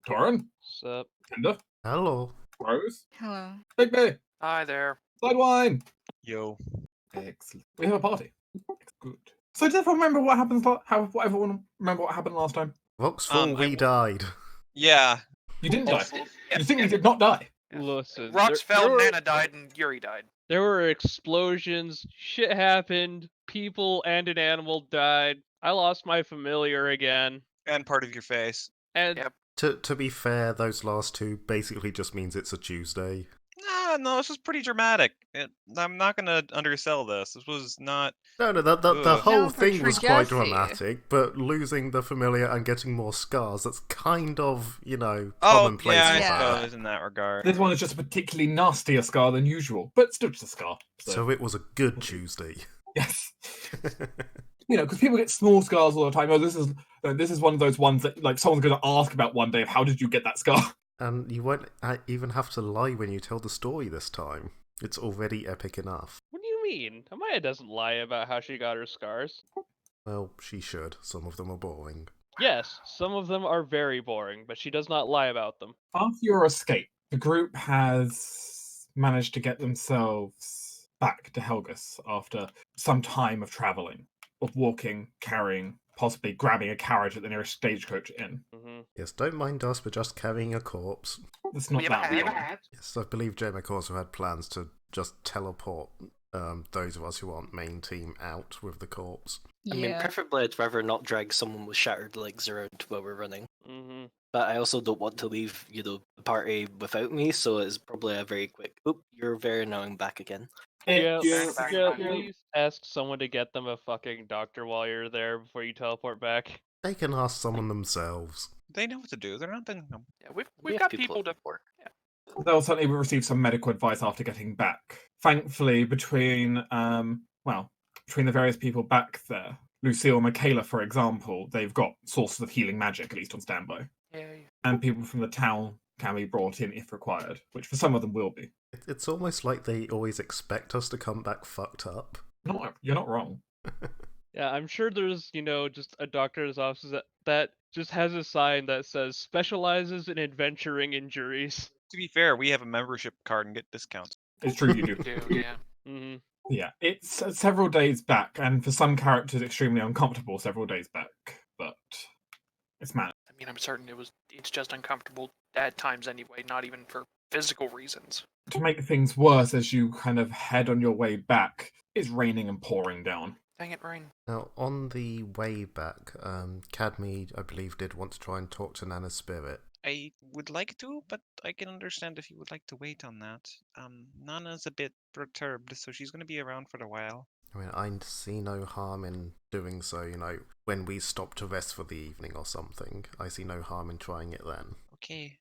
Torin, Sup? Tinder, Hello. Rose, Hello. Big B, Hi there. Sidewine. Yo. Excellent. We have a party. Good. So does everyone remember what happened? Everyone remember what happened last time? Voxfall, we died. Yeah. You didn't die. Yeah, You think we did not die? Listen, Rocks fell, Nana died, and Yuri died. There were explosions, shit happened, people and an animal died. I lost my familiar again. And part of your face. And Yep. To be fair, those last two basically just means it's a Tuesday. No, this was pretty dramatic. I'm not gonna undersell this. This was not... No, the Ugh. whole No, for thing was quite Jesse. dramatic, but losing the familiar and getting more scars, that's kind of, Oh, commonplace. yeah, I with that. suppose in that regard. This one is just a particularly nastier scar than usual, but still just a scar. So it was a good Tuesday. Yes. You know, because people get small scars all the time. Oh, this is one of those ones that like someone's going to ask about one day of how did you get that scar? And you won't even have to lie when you tell the story this time. It's already epic enough. what do you mean? Amaya doesn't lie about how she got her scars. Well, she should. Some of them are boring. Yes, some of them are very boring, but she does not lie about them. After your escape, the group has managed to get themselves back to Helgus after some time of travelling, of walking, carrying, possibly grabbing a carriage at the nearest stagecoach inn. Mm-hmm. Yes, don't mind us, we're just carrying a corpse. It's not that We long. have Yes, I believe J-Mac also had plans to just teleport those of us who aren't main team out with the corpse. Yeah. I mean, preferably I'd rather not drag someone with shattered legs around while we're running. Mm-hmm. But I also don't want to leave, the party without me, so it's probably a very quick, oop, you're very annoying, back again. Yeah, It's- back. please ask someone to get them a fucking doctor while you're there before you teleport back. They can ask someone themselves. They know what to do. They're not being... Yeah, we've have got people. people to work. Yeah. They'll certainly receive some medical advice after getting back. Thankfully, between the various people back there, Lucille and Michaela, for example, they've got sources of healing magic, at least on standby. Yeah. And people from the town can be brought in if required, which for some of them will be. It's almost like they always expect us to come back fucked up. No, you're not wrong. Yeah, I'm sure there's, just a doctor's office that just has a sign that says specializes in adventuring injuries. To be fair, we have a membership card and get discounts. It's true you do. Yeah. Mm-hmm. Yeah, it's several days back, and for some characters extremely uncomfortable several days back, but it's mad. I mean, I'm certain it's just uncomfortable at times anyway, not even for physical reasons. To make things worse as you kind of head on your way back, it's raining and pouring down. Dang it, Rain. Now, on the way back, Cadme, I believe, did want to try and talk to Nana's spirit. I would like to, but I can understand if you would like to wait on that. Nana's a bit perturbed, so she's going to be around for a while. I mean, I see no harm in doing so, when we stop to rest for the evening or something. I see no harm in trying it then. Okay.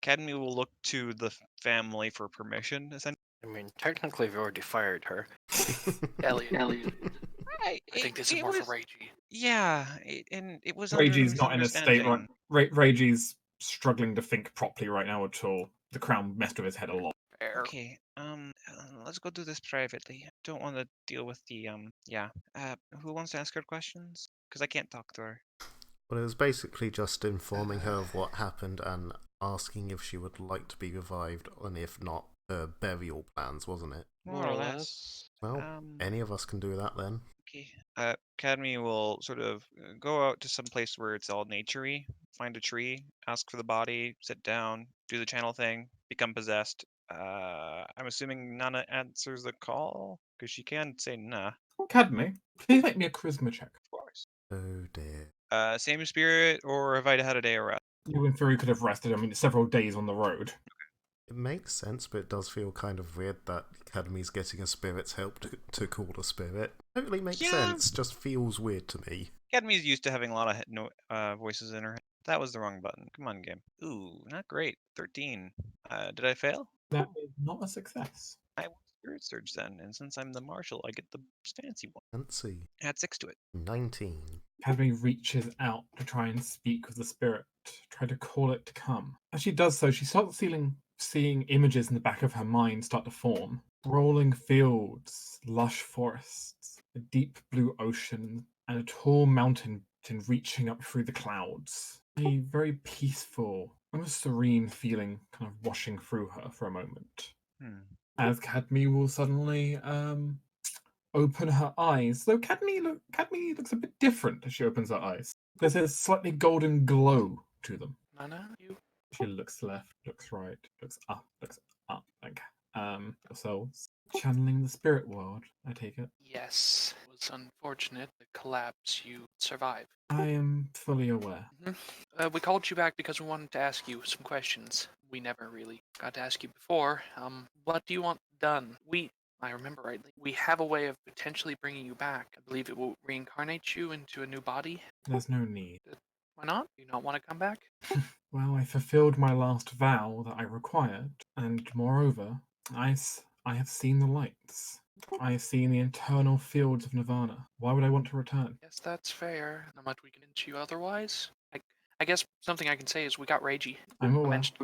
Academy will look to the family for permission, essentially. I mean, technically we've already fired her. Elliot. I think this is more for Reiji. Yeah, and it was Reggie's not in a state right. misunderstanding. Reggie's struggling to think properly right now at all. The crown messed with his head a lot. Fair. Okay, let's go do this privately. Don't want to deal with the, who wants to ask her questions? Because I can't talk to her. Well, it was basically just informing her of what happened and asking if she would like to be revived, and if not, her burial plans, wasn't it? More or less. Well, any of us can do that then. Okay. Academy will sort of go out to some place where it's all naturey, find a tree, ask for the body, sit down, do the channel thing, become possessed. I'm assuming Nana answers the call, because she can say nah. Academy, please make me a charisma check. Of course. Oh dear. Same spirit, or have I had a day of rest? You in theory could have rested. I mean, it's several days on the road. It makes sense, but it does feel kind of weird that Academy's getting a spirit's help to call a spirit. Totally makes sense, just feels weird to me. Academy's used to having a lot of voices in her head. That was the wrong button. Come on, game. Ooh, not great. 13. Did I fail? That is not a success. I will Spirit Surge then, and since I'm the marshal, I get the fancy one. Fancy. Add 6 to it. 19. Academy reaches out to try and speak with the spirit, try to call it to come. As she does so, she starts seeing images in the back of her mind start to form. Rolling fields, lush forests, a deep blue ocean, and a tall mountain reaching up through the clouds. A very peaceful, almost serene feeling kind of washing through her for a moment. Hmm. As Cadme will suddenly open her eyes. Though Cadme looks a bit different as she opens her eyes. There's a slightly golden glow to them. Nana, you? She looks left, looks right, looks up, like yourselves. Channeling the spirit world, I take it. Yes. It was unfortunate the collapse you survived. I am fully aware. We called you back because we wanted to ask you some questions. We never really got to ask you before. What do you want done? I remember rightly, we have a way of potentially bringing you back. I believe it will reincarnate you into a new body. There's no need. Why not? Do you not want to come back? Well, I fulfilled my last vow that I required, and moreover, I have seen the lights. I have seen the eternal fields of Nirvana. Why would I want to return? Guess that's fair. Not much we can convince you otherwise. I guess something I can say is we got Ragey. I'm I aware. mentioned.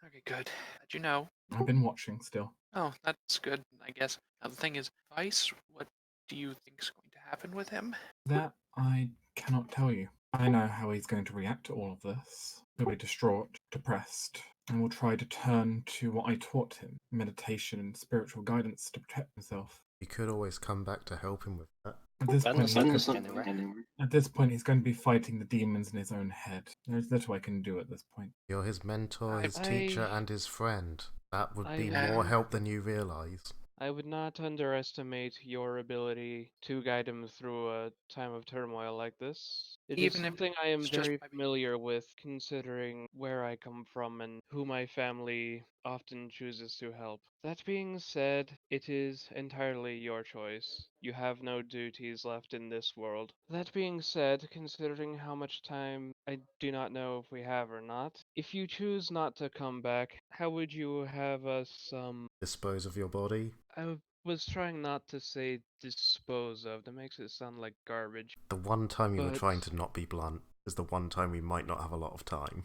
Okay, good. How'd you know? I've been watching still. Oh, that's good, I guess. Now the thing is, Vice, what do you think's going to happen with him? That I cannot tell you. I know how he's going to react to all of this. He'll be distraught, depressed, and will try to turn to what I taught him, meditation and spiritual guidance to protect himself. You could always come back to help him with that. At this Ben, point, that's not going anywhere. At this point, he's going to be fighting the demons in his own head. There's little I can do at this point. You're his mentor, his I- teacher, and his friend. That would be I- more help than you realise. I would not underestimate your ability to guide him through a time of turmoil like this. It is Even if something I am it's just very by being- familiar with, considering where I come from and who my family often chooses to help. That being said, it is entirely your choice. You have no duties left in this world. That being said, considering how much time I do not know if we have or not, if you choose not to come back, how would you have us, Dispose of your body. I was trying not to say dispose of. That makes it sound like garbage. The one time you were But- trying to not be blunt is the one time we might not have a lot of time.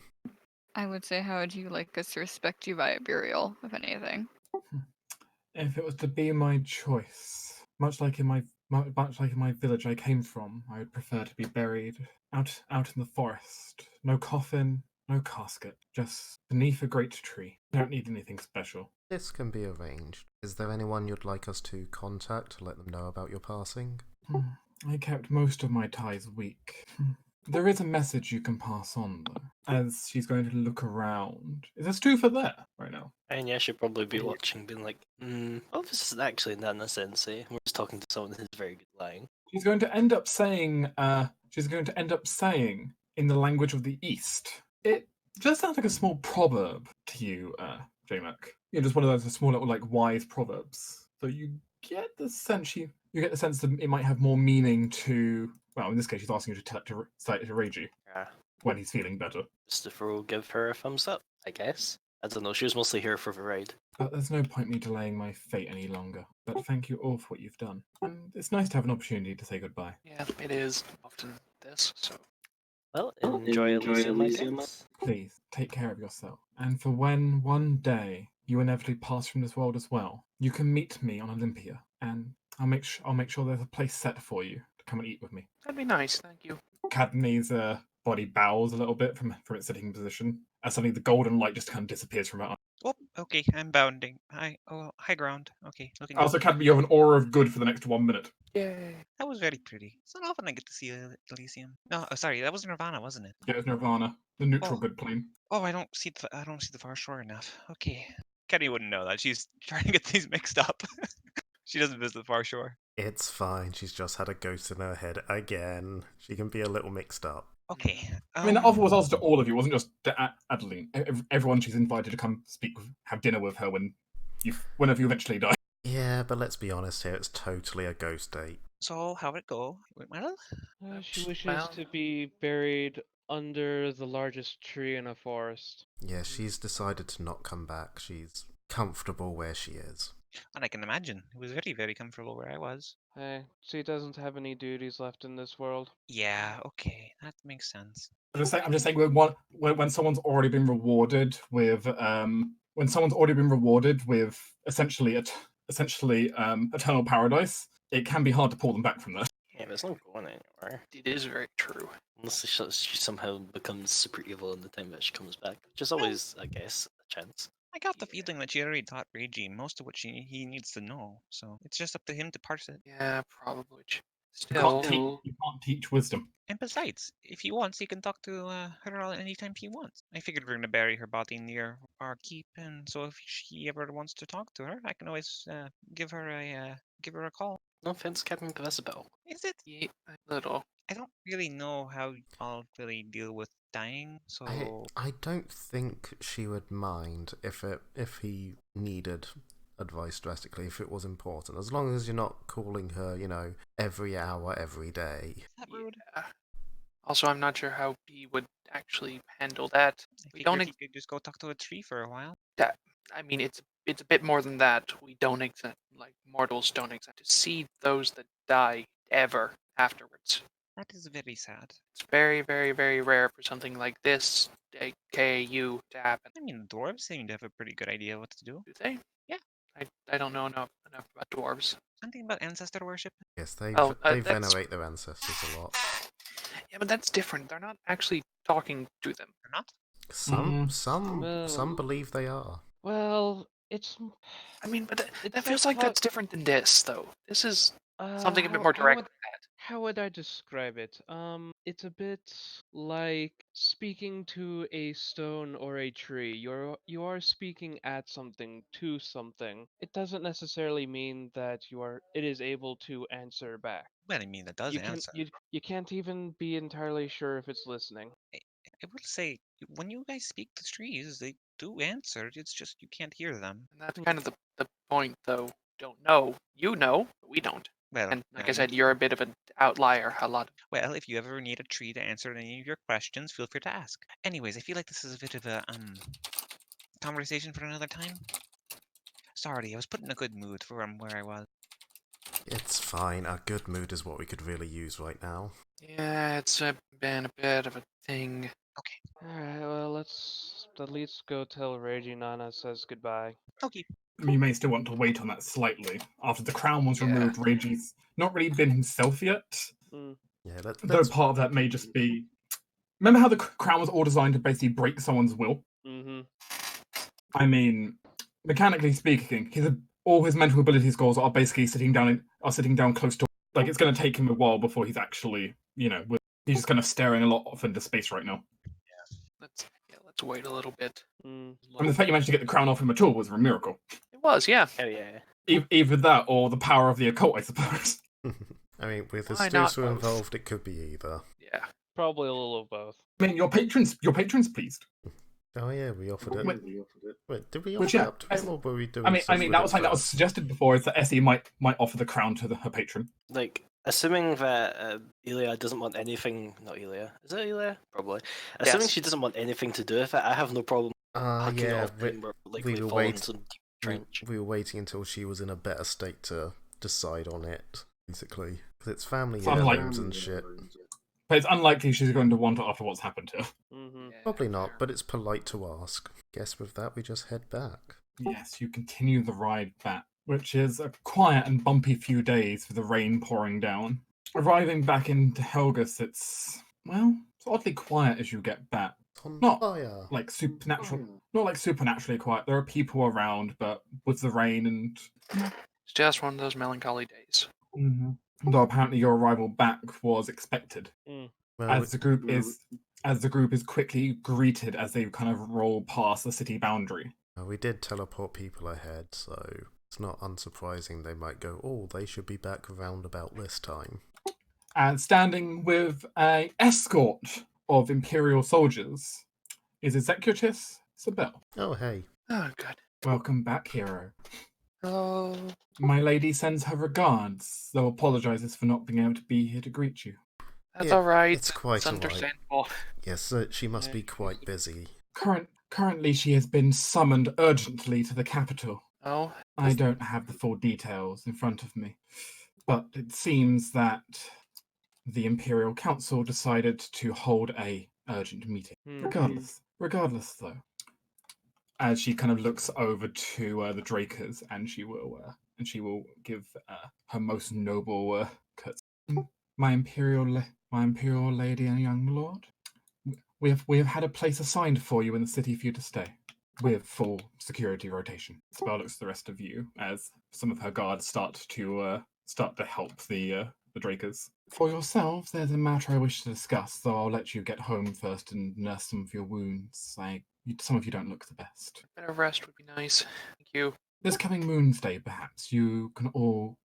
I would say, how would you like us to respect you via burial, if anything? If it was to be my choice, much like in my village I came from, I would prefer to be buried out in the forest. No coffin, no casket, just beneath a great tree. I don't need anything special. This can be arranged. Is there anyone you'd like us to contact to let them know about your passing? I kept most of my ties weak. There is a message you can pass on, though, as she's going to look around. Is there Stufa there right now? And yeah, she'd probably be watching, being like, well, this isn't actually Nana Sensei. We're just talking to someone who's very good at lying. She's going to end up saying, in the language of the East. It just sounds like a small proverb to you, J-Mac. Just one of those small little, like, wise proverbs. So you get the sense that it might have more meaning to, well, in this case, she's asking you to tell it to say it to Reiji Yeah. when he's feeling better. Christopher will give her a thumbs up, I guess. I don't know, she was mostly here for the ride. But there's no point me delaying my fate any longer. But thank you all for what you've done. And it's nice to have an opportunity to say goodbye. Yeah, it is often this, so. Well, enjoy Elysium, I guess. Please, take care of yourself. And for when one day you inevitably pass from this world as well, you can meet me on Olympia, and I'll make sure there's a place set for you to come and eat with me. That'd be nice, thank you. Cadme's body bows a little bit from its sitting position, as suddenly the golden light just kind of disappears from her eye. Oh, okay, I'm bounding. High ground. Okay, looking Also, good. Cadme, you have an aura of good for the next 1 minute. Yay. That was very pretty. It's not often I get to see Elysium. No, sorry, that was Nirvana, wasn't it? Yeah, it's Nirvana, the neutral Oh. good plane. Oh, I don't see the far shore enough. Okay, Kenny wouldn't know that. She's trying to get these mixed up. She doesn't visit the far shore. It's fine, she's just had a ghost in her head again. She can be a little mixed up. Okay. I mean, the offer was also to all of you. It wasn't just to Adeline. Everyone she's invited to come have dinner with her whenever you eventually die. Yeah, but let's be honest here, it's totally a ghost date. So how'd it go? Went well? She Oops, wishes well- to be buried under the largest tree in a forest. Yeah, she's decided to not come back. She's comfortable where she is. And I can imagine. It was very, very comfortable where I was. Hey, she doesn't have any duties left in this world. Yeah, okay. That makes sense. I'm just saying when someone's already been rewarded with essentially eternal paradise, it can be hard to pull them back from that. Yeah, but it's not going anywhere. It is very true. Unless she somehow becomes super evil in the time that she comes back. Which is always, I guess, a chance. I got the Yeah. feeling that she already taught Reiji most of what he needs to know, so it's just up to him to parse it. Yeah, probably. You can't, Still, you can't teach wisdom. And besides, if he wants, he can talk to her anytime he wants. I figured we're gonna bury her body near our keep, and so if she ever wants to talk to her, I can always give her a call. No offense, Captain Isabel. Is it? yeah, a little. I don't really know how I'll really deal with dying, so I don't think she would mind if he needed advice drastically, if it was important, as long as you're not calling her, every hour, every day. is that rude? Yeah. Also, I'm not sure how he would actually handle that. I We figured don't. he could just go talk to a tree for a while. I mean, it's a bit more than that. We don't exact like mortals don't exact to see those that die ever afterwards. That is very sad. It's very, very, very rare for something like this, AKU, to happen. I mean, the dwarves seem to have a pretty good idea what to do. Do they? Yeah. I don't know enough about dwarves. Something about ancestor worship. Yes, they Oh, they that's- venerate their ancestors a lot. Yeah, but that's different. They're not actually talking to them. Or not? Some Well- believe they are. Well, it's I mean, but It that feels depends like how- that's different than this, though. This is something a bit more direct. How would I describe it? It's a bit like speaking to a stone or a tree. You are speaking at something, to something. It doesn't necessarily mean that it is able to answer back. Well, I mean, that does answer. You can't even be entirely sure if it's listening. I will say, when you guys speak to trees, they do answer. It's just you can't hear them. And that's kind of the point, though. Don't know. You know, but we don't. Well, And like I said, you're a bit of an outlier. A lot. well, if you ever need a tree to answer any of your questions, feel free to ask. Anyways, I feel like this is a bit of a conversation for another time. Sorry, I was put in a good mood from where I was. It's fine. A good mood is what we could really use right now. Yeah, it's been a bit of a thing. Alright, well, let's at least go tell Reiji Nana says goodbye. Okay. You may still want to wait on that slightly. After the crown was Yeah. removed, Reiji's not really been himself yet. Mm. Yeah, Though let's part of that may just be. Remember how the crown was all designed to basically break someone's will? Mm-hmm. I mean, mechanically speaking, all his mental ability scores are basically sitting down close to. Like, it's going to take him a while before he's actually, he's just kind of staring a lot off into space right now. Let's wait a little bit. Mm. I mean, the fact you managed to get the crown off him at all was a miracle. It was, yeah. Oh yeah. Either that or the power of the occult, I suppose. I mean, with the Why not Stusu both? involved, it could be either. Yeah. Probably a little of both. I mean, your patrons pleased. Oh yeah, we offered it. Wait, did we Which, offer yeah, it up to him, or were we doing? I mean, something that with was it something that was first? suggested before. Is that Essie might offer the crown to her patron. Like, assuming that Elia doesn't want anything. Not Elia. Is it Elia? Probably. Assuming Yes. she doesn't want anything to do with it, I have no problem hucking it Yeah, off and we're we likely were falling wait- some deep we, trench. we were waiting until she was in a better state to decide on it, basically, because it's family It's unlike- heirlooms and shit. But it's unlikely she's going to want it after what's happened to her. Mm-hmm. Yeah, Probably not, fair. but it's polite to ask. Guess with that, we just head back. Yes, you continue the ride back, which is a quiet and bumpy few days with the rain pouring down. Arriving back into Helgus, it's oddly quiet as you get back. On Not fire. Like not like supernaturally quiet. There are people around, but with the rain and It's just one of those melancholy days. though apparently your arrival back was expected. Well, As the group is quickly greeted as they kind of roll past the city boundary. we did teleport people ahead, so it's not unsurprising they might go, oh, they should be back around about this time. And standing with an escort of Imperial soldiers is Executus Sabel. Oh, hey. Oh, good. Welcome back, hero. Hello. My lady sends her regards, though apologizes for not being able to be here to greet you. That's Yeah, all right. it's quite all right. understandable. Yes, she must be quite busy. Currently, she has been summoned urgently to the capital. Oh, I don't have the full details in front of me, but it seems that the Imperial Council decided to hold a urgent meeting. Regardless, though, as she kind of looks over to the Drakers, and she will give her most noble curtsy. my imperial lady and young lord, we have had a place assigned for you in the city for you to stay, with full security rotation. Isabel looks at the rest of you as some of her guards start to help the Drakers. For yourselves, there's a matter I wish to discuss, though I'll let you get home first and nurse some of your wounds. Some of you don't look the best. A bit of rest would be nice. Thank you. This coming Moon's Day, perhaps you can all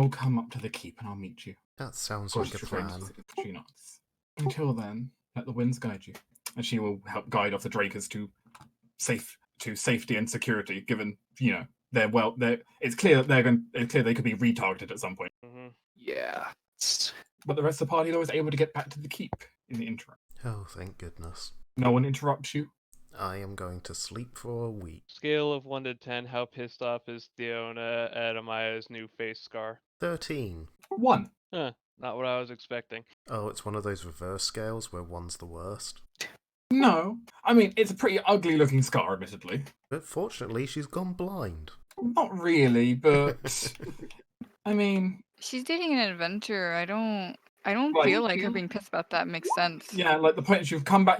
come up to the keep, and I'll meet you. That sounds Of course, like a she's referring to plan. the city. She nods. Until then, let the winds guide you, and she will help guide off the Drakers to safety and security. Given it's clear that they could be retargeted at some point. Hmm. Yeah. But the rest of the party, though, is able to get back to the keep in the interim. Oh, thank goodness. No one interrupts you. I am going to sleep for a week. Scale of 1 to 10, how pissed off is Theona at Amaya's new face scar? 13. 1. Huh, not what I was expecting. Oh, it's one of those reverse scales where one's the worst. No. I mean, it's a pretty ugly looking scar, admittedly. But fortunately, she's gone blind. Not really, but I mean, She's dating an adventurer. I don't Like- feel like her being pissed about that makes sense. yeah, like the point is you've come back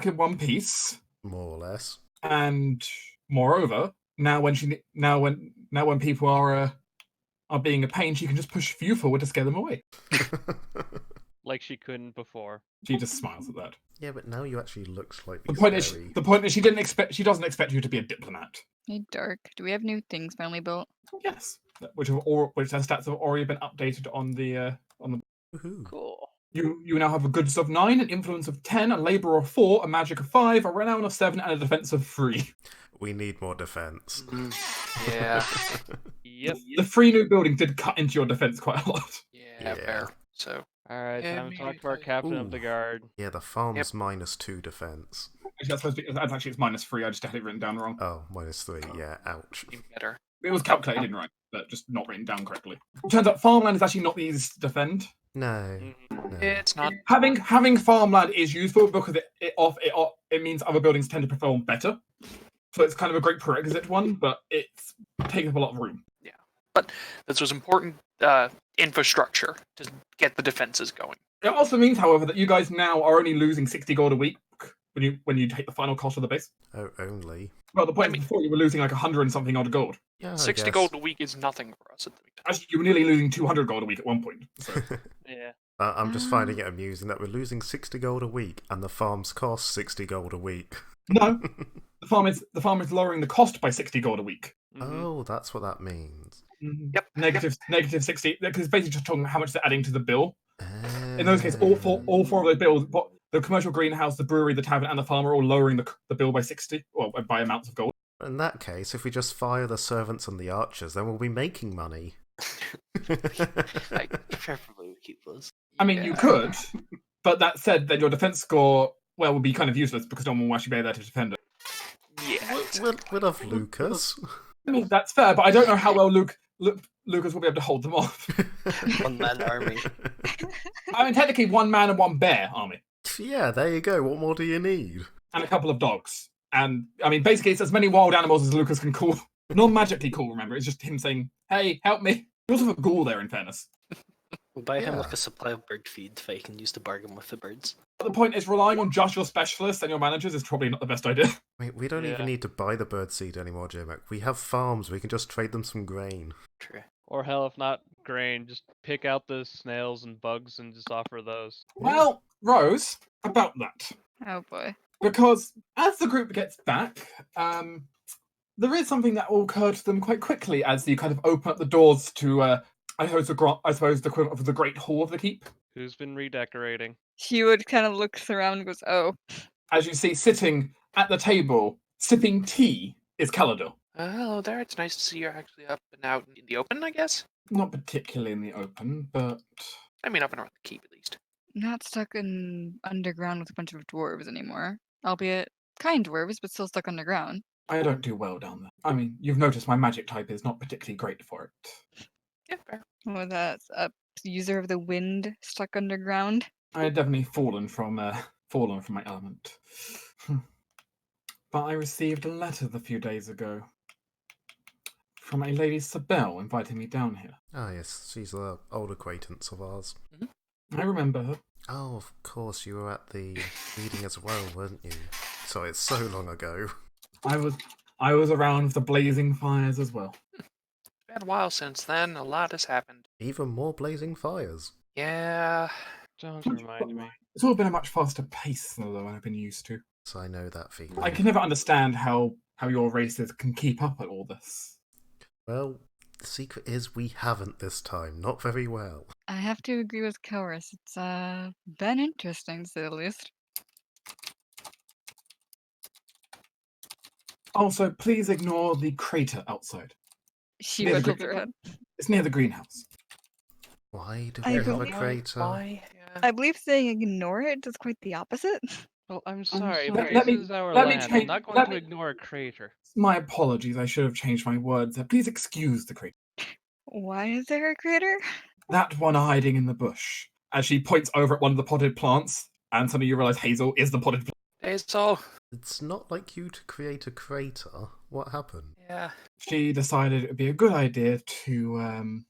in one piece, More or less. and moreover, now when people are being a pain, she can just push you forward to scare them away. Like she couldn't before. She just smiles at that. Yeah, but now you actually look slightly The point scary. is she doesn't expect you to be a diplomat. Hey, Dark. Do we have new things finally built? Yes, which their stats have already been updated on the. Woohoo. Cool. You now have a goods of 9, an influence of 10, a labor of 4, a magic of 5, a renown of 7, and a defense of 3. We need more defense. Yeah. Yep. The 3 new buildings did cut into your defense quite a lot. Yeah, fair. So, Alright, Yeah, time to talk maybe to our I- captain of the Ooh. guard. Yeah, the farm's -2 defense. Actually, it's -3. I just had it written down wrong. Oh, -3. Yeah, ouch. even better. It was calculated right, but just not written down correctly. Turns out farmland is actually not the easiest to defend. No. Mhm. No. It's not. Having farmland is useful because it means other buildings tend to perform better. So it's kind of a great prerequisite one, but it's taking up a lot of room. This was important infrastructure to get the defenses going. It also means, however, that you guys now are only losing 60 gold a week when you take the final cost of the base. Oh, only. Well, the point I mean- is before you were losing like 100 and something odd gold. Yeah, I 60 guess. gold a week is nothing for us at the time. Actually, you were nearly losing 200 gold a week at one point. So. Yeah. I'm just finding it amusing that we're losing 60 gold a week and the farms cost 60 gold a week. No, the farm is lowering the cost by 60 gold a week. Mhm. Oh, that's what that means. Yep. Negative 60, because it's basically just talking about how much they're adding to the bill. In those cases, Oh. all four of those bills, the commercial greenhouse, the brewery, the tavern, and the farm are all lowering the bill by 60, well, by amounts of gold. In that case, if we just fire the servants and the archers, then we'll be making money. I preferably would keep those. I mean, you could, but that said, then your defense score, well, would be kind of useless because no one will actually be there to defend it. Yeah. We'll have Lucas. I mean, that's fair, but I don't know how well Lucas will be able to hold them off. One-man army. I mean, technically, one man and one bear army, Yeah, there you go. What more do you need? and a couple of dogs. And, I mean, basically, it's as many wild animals as Lucas can call. Non-magically call, remember? It's just him saying, hey, help me. You also have a ghoul there, in fairness. We'll buy him Yeah. like a supply of bird feed that I can use to bargain with the birds. But the point is, relying on just your specialists and your managers is probably not the best idea. We don't Yeah. even need to buy the birdseed anymore, J-Mac. We have farms. We can just trade them some grain. True. Or hell, if not grain, just pick out the snails and bugs and just offer those. Well, Rose, about that. Oh boy. Because as the group gets back, there is something that will occur to them quite quickly as you kind of open up the doors to, I suppose the equivalent of the Great Hall of the Keep. Who's been redecorating? He would kind of looks around and goes, "Oh, As you see, sitting at the table, sipping tea, is Calador. Hello there. It's nice to see you're actually up and out in the open, I guess. Not particularly in the open, but I mean, up and around the keep at least. not stuck in underground with a bunch of dwarves anymore. Albeit kind dwarves, but still stuck underground." I don't do well down there. I mean, you've noticed my magic type is not particularly great for it. Yeah, fair. Well, that's a user of the wind stuck underground. I had definitely fallen from my element. But I received a letter a few days ago from a lady Sabelle inviting me down here. Ah, yes, she's an old acquaintance of ours. I remember her. Oh, of course, you were at the meeting as well, weren't you? Sorry, it's so long ago. I was around with the blazing fires as well. Been a while since then. A lot has happened. Even more blazing fires. Yeah. Don't remind me. It's all been a much faster pace than I've been used to. So I know that feeling. I can never understand how your races can keep up at all this. Well, the secret is we haven't this time. Not very well. I have to agree with Koris. It's been interesting to say the least. Also, please ignore the crater outside. She Yeah, the tilts gr- her head. It's near the greenhouse. Why do I we have a believe- crater? Why? Yeah. I believe saying ignore it does quite the opposite. Well, I'm sorry, sorry. but Let this me- is our let me land. I'm change- not going let to me- ignore a crater. My apologies, I should have changed my words there. Please excuse the crater. Why is there a crater? That one hiding in the bush. As she points over at one of the potted plants, and suddenly you realize Hazel is the potted plant. It's all. It's not like you to create a crater. What happened? Yeah. She decided it would be a good idea to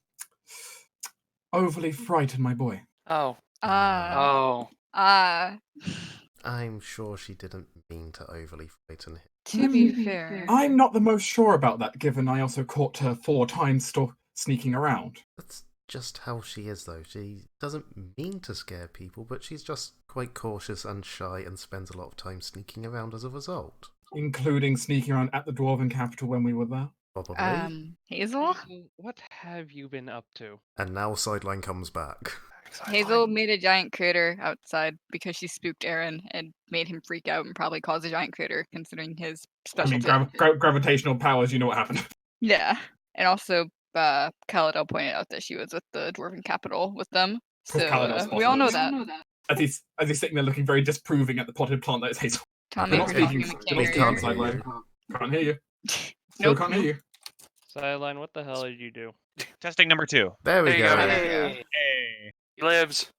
overly frighten my boy. Oh. Ah. Oh. I'm sure she didn't mean to overly frighten him. To be fair. I'm not the most sure about that, given I also caught her 4 times sneaking around. That's just how she is, though. She doesn't mean to scare people, but she's just quite cautious and shy and spends a lot of time sneaking around as a result. Including sneaking around at the Dwarven capital when we were there. Probably. Hazel? What have you been up to? And now Sideline comes back. Hazel made a giant crater outside because she spooked Aaron and made him freak out and probably caused a giant crater, considering his I mean, specialty. gravitational powers, you know what happened. Yeah. And also, Kaladel pointed out that she was with the Dwarven capital with them. So Kaladel we all know spotted that. As he's sitting there looking very disapproving at the potted plant that is Hazel. Tommy, Not we're speaking, talking, not we speaking can't hear you. sideline. Can't hear you. Still Nope. can't hear you. Sideline, what the hell did you do? Testing number 2. There we There you go. go. Hey. Hey. He lives.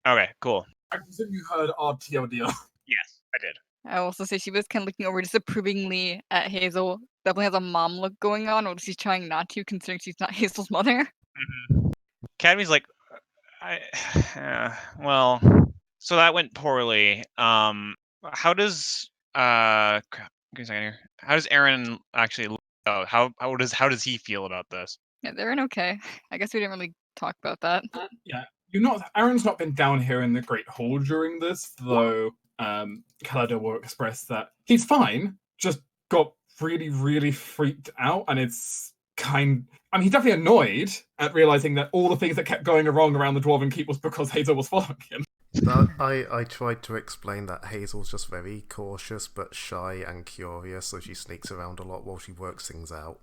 Okay, cool. I presume you heard our TLDR. Yes, I did. I also say she was kind of looking over disapprovingly at Hazel. Definitely has a mom look going on, or she's trying not to, considering she's not Hazel's mother. Academy's like, well, so that went poorly. How does crap, give me a second here. How does Aaron actually? How does he feel about this? Yeah, they're in okay. I guess we didn't really talk about that. Yeah, Aaron's not been down here in the Great Hall during this, though. Kalador will express that he's fine. Just got really, really freaked out, and it's he's definitely annoyed at realizing that all the things that kept going wrong around the Dwarven Keep was because Hazel was following him. I tried to explain that Hazel's just very cautious but shy and curious, so she sneaks around a lot while she works things out.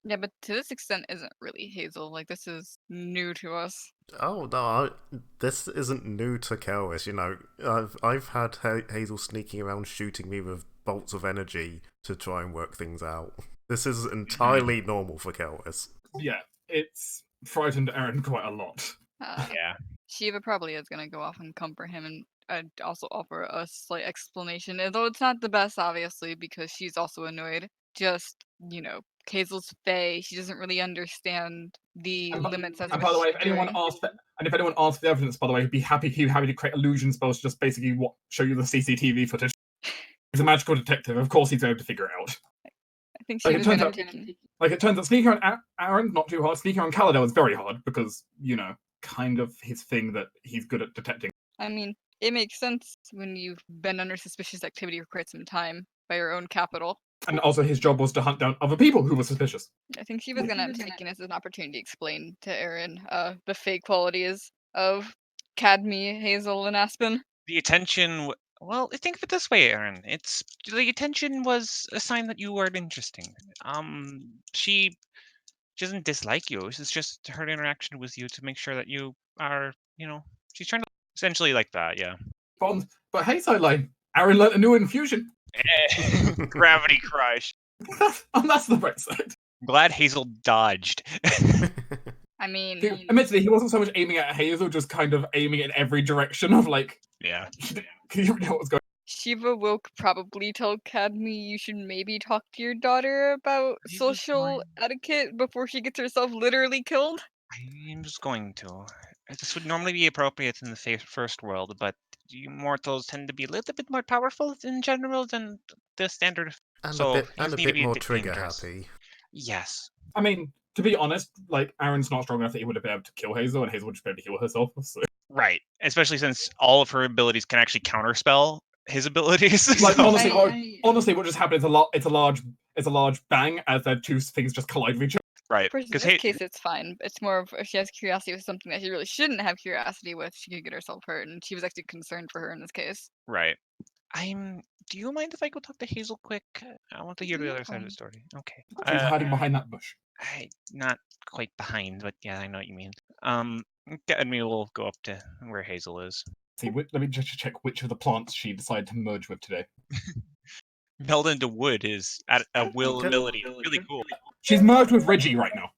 Yeah, but to this extent isn't really Hazel. Like, this is new to us. Oh no, this isn't new to Kelris. You know, I've had Hazel sneaking around shooting me with bolts of energy to try and work things out. This is entirely normal for Kelris. Yeah, it's frightened Aaron quite a lot. Yeah. Shiva probably is going to go off and comfort him and also offer a slight explanation. Although it's not the best, obviously, because she's also annoyed. Just, Hazel's Fae, she doesn't really understand the limits as And by the way, if mystery. anyone asks for the evidence, by the way, he'd be happy to create illusion spells to just basically show you the CCTV footage. He's a magical detective. Of course, he's able to figure it out. I think Like, she it was turns going out- to take Like, it turns out sneaking around Aaron, not too hard. Sneaking around Kaladel is very hard because, kind of his thing that he's good at detecting. I mean, it makes sense when you've been under suspicious activity for quite some time by your own capital. And also his job was to hunt down other people who were suspicious. I think she was going to take it as an opportunity to explain to Aaron the fake qualities of Cadme, Hazel, and Aspen. The attention. Well, think of it this way, Aaron. It's the attention was a sign that you weren't interesting. She doesn't dislike you. This is just her interaction with you to make sure that you are, she's trying to essentially like that. Yeah. But hey, sideline, Aaron learnt a new infusion. Gravity crush. And that's the bright side. I'm glad Hazel dodged. I mean, Admittedly, he wasn't so much aiming at Hazel, just kind of aiming in every direction of Yeah. because you know what was going. Shiva will probably tell Cadme you should maybe talk to your daughter about Hazel's social etiquette before she gets herself literally killed. I'm just going to. This would normally be appropriate in the first world, but you mortals tend to be a little bit more powerful in general than the standard. And So a you bit need to be a more bit trigger dangerous. happy. Yes. I mean, to be honest, like Aaron's not strong enough that he would have been able to kill Hazel, and Hazel would just be able to heal herself. So. Right. Especially since all of her abilities can actually counterspell his abilities. Like so- honestly, what just happened is it's a large bang as their two things just collide with each other. Right. For this case, it's fine. It's more of if she has curiosity with something that she really shouldn't have curiosity with, she could get herself hurt, and she was actually concerned for her in this case. Right. Do you mind if I go talk to Hazel quick? I want to hear the other side of the story. Okay. She's hiding behind that bush. Not quite behind, but yeah, I know what you mean. And we will go up to where Hazel is. See, let me just check which of the plants she decided to merge with today. Meld into wood is at a will ability. Really cool. She's merged with Reggie right now.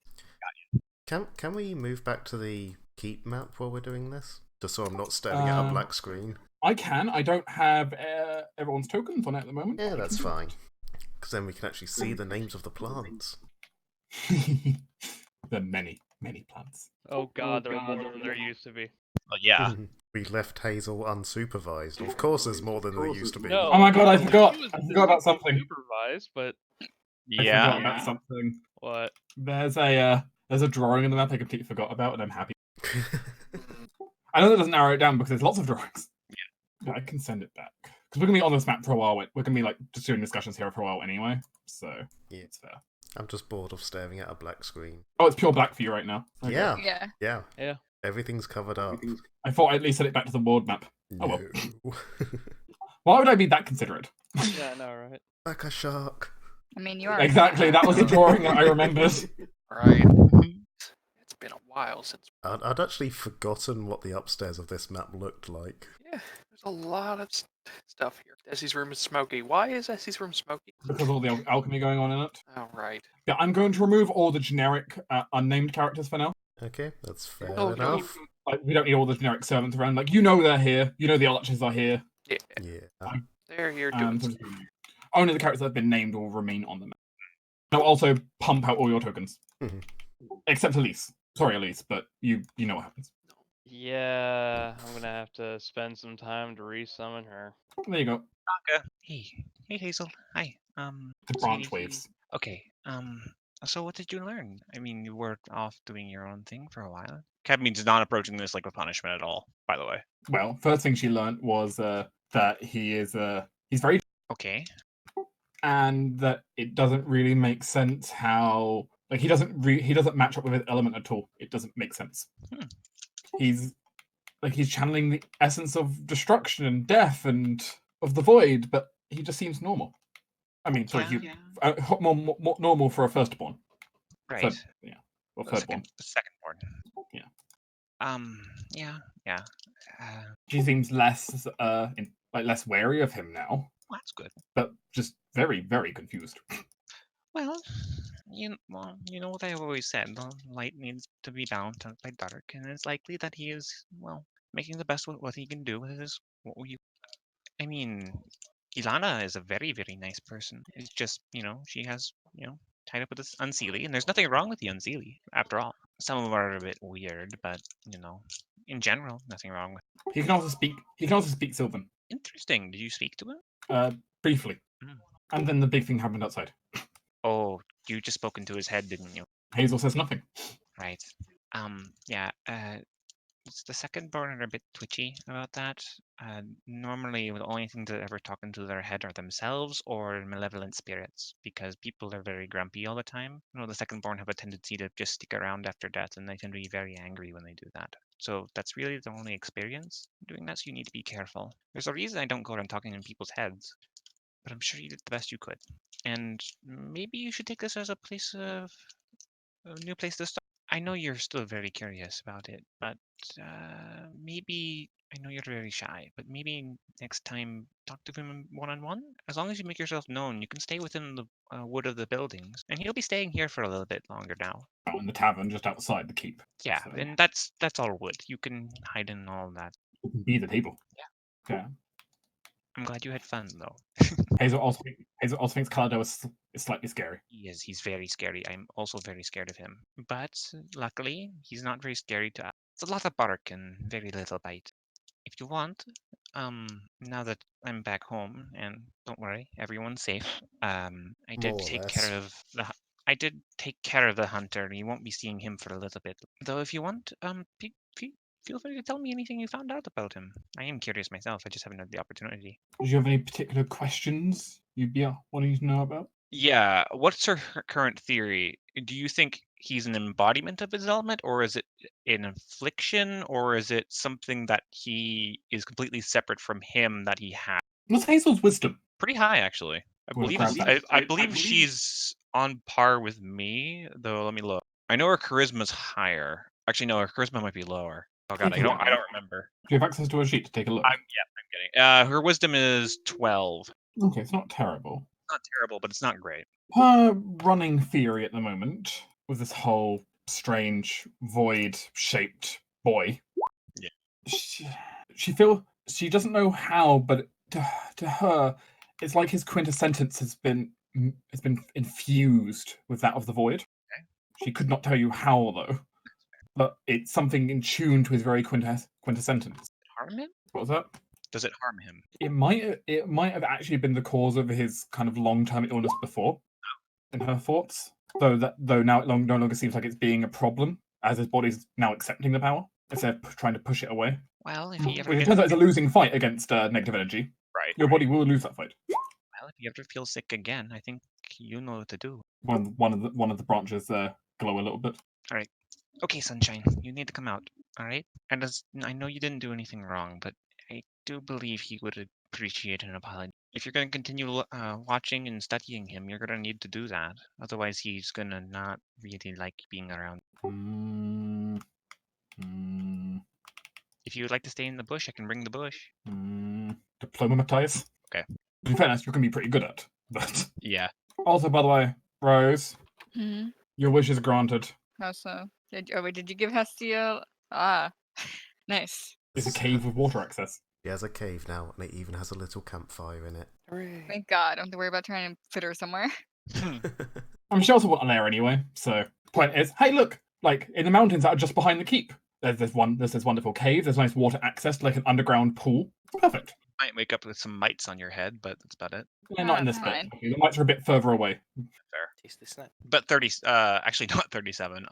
Can we move back to the keep map while we're doing this? Just so I'm not staring at a black screen. I can. I don't have everyone's tokens on it at the moment. Yeah, that's fine. Because then we can actually see the names of the plants. There are many, many plants. Oh god, there are more than there used to be. Well, yeah. We left Hazel unsupervised. Of course there's more than there used to be. No. Oh my god, I forgot. She was I forgot about something. Supervised, but I Yeah. forgot about something. what? There's a drawing in the map I completely forgot about, and I'm happy. I know that doesn't narrow it down because there's lots of drawings. Yeah. I can send it back. Because we're going to be on this map for a while. We're going to be like just doing discussions here for a while anyway. So, yeah, it's fair. I'm just bored of staring at a black screen. Oh, it's pure black for you right now. Okay. Yeah. Everything's covered up. I thought I'd at least set it back to the world map. No. Oh well. Why would I be that considerate? Yeah, I know, right? Like a shark. I mean, you are. Exactly, that was the drawing that I remembered. Right. It's been a while since. I'd actually forgotten what the upstairs of this map looked like. Yeah, there's a lot of stuff here. Essie's room is smoky. Why is Essie's room smoky? Because of all the alchemy going on in it. Oh, right. Yeah, I'm going to remove all the generic unnamed characters for now. Okay, that's fair Okay. enough. Like, we don't need all the generic servants around. Like, you know they're here. You know the archers are here. Yeah. They're here doing stuff. Only the characters that have been named will remain on the map. Now also pump out all your tokens. Mhm. Except Elise. Sorry, Elise, but you know what happens. Yeah, I'm gonna have to spend some time to resummon her. There you go. Hey Hazel. Hi. The branch waves. Okay. So what did you learn? I mean, you were off doing your own thing for a while. Cadmean's not approaching this like a punishment at all, by the way. Well, first thing she learned was that he's very Okay. and that it doesn't really make sense how like he doesn't match up with his element at all. It doesn't make sense. He's channeling the essence of destruction and death and of the void, but he just seems normal. I mean, sorry, more normal for a firstborn. Right. Or thirdborn. Secondborn. Yeah. Yeah. She seems less less wary of him now. Well, that's good. But just very, very confused. Well, you know what I've always said. The light needs to be balanced out by dark, and it's likely that he is, making the best with what he can do with his. I mean, Ilana is a very, very nice person. It's just, she has, tied up with this Unseelie, and there's nothing wrong with the Unseelie, after all. Some of them are a bit weird, but, in general, nothing wrong with. He can also speak Sylvan. Interesting. Did you speak to him? Briefly. And then the big thing happened outside. Oh, you just spoke into his head, didn't you? Hazel says nothing. Right. It's the secondborn are a bit twitchy about that. Normally, the only things that ever talk into their head are themselves or malevolent spirits, because people are very grumpy all the time. The secondborn have a tendency to just stick around after death, and they tend to be very angry when they do that. So that's really the only experience doing that, so you need to be careful. There's a reason I don't go around talking in people's heads, but I'm sure you did the best you could. And maybe you should take this as a new place to start. I know you're still very curious about it, but maybe, I know you're very shy, but maybe next time talk to him one-on-one. As long as you make yourself known, you can stay within the wood of the buildings, and he'll be staying here for a little bit longer now. In the tavern just outside the keep. Yeah, So and that's all wood. You can hide in all that. it can be the table. Yeah. I'm glad you had fun, though. Hazel also thinks Calado is slightly scary. He's very scary. I'm also very scared of him. But luckily, he's not very scary to us. It's a lot of bark and very little bite. If you want, now that I'm back home, and don't worry, everyone's safe. I did More or take less. care of I did take care of the hunter. You won't be seeing him for a little bit. Though, if you want, feel free to tell me anything you found out about him. I am curious myself. I just haven't had the opportunity. Do you have any particular questions you'd be wanting to know about? Yeah, what's her current theory? Do you think he's an embodiment of his element, or is it an affliction, or is it something that he is completely separate from him that he has? What's Hazel's wisdom? Pretty high, actually. I Wanna believe grab that? I believe she's on par with me, though. Let me look. I know her charisma's higher. Actually, no, her charisma might be lower. Oh god, Take a look. I don't remember. Do you have access to a sheet to take a look? I'm kidding. Her wisdom is 12. Okay, it's not terrible. Not terrible, but it's not great. Her running theory at the moment with this whole strange void-shaped boy. Yeah. She doesn't know how, but to her, it's like his quintessence has been infused with that of the void. Okay. She could not tell you how though, but it's something in tune to his very quintessence. Harm him? What was that? Does it harm him? It might have actually been the cause of his kind of long-term illness before, in her thoughts. Though now it no longer seems like it's being a problem, as his body's now accepting the power instead of trying to push it away. Well, if he ever It gets turns out it's a losing fight against negative energy. right, Your body will lose that fight. well, if you ever feel sick again, I think you know what to do. One of the branches glow a little bit. Okay, Sunshine, you need to come out. All right. And I know you didn't do anything wrong, but I do believe he would appreciate an apology. If you're going to continue watching and studying him, you're going to need to do that. Otherwise, he's going to not really like being around. If you would like to stay in the bush, I can bring the bush. Diplomatize. Okay. In fairness, you're going to be pretty good at. But Yeah. also, by the way, Rose, Hmm. your wish is granted. How so? Did you give Hestia? Ah, nice. It's a cave with water access. He has a cave now, and it even has a little campfire in it. Hooray. Thank God. I don't have to worry about trying to fit her somewhere. I mean, she also want a lair anyway. So, point is, hey, look, like in the mountains that are just behind the keep. There's this wonderful cave. There's nice water access, like an underground pool. Perfect. Might wake up with some mites on your head, but that's about it. Yeah, not in this that's bit. fine. Okay, the mites are a bit further away. Tasty snack. But 30, actually not 37,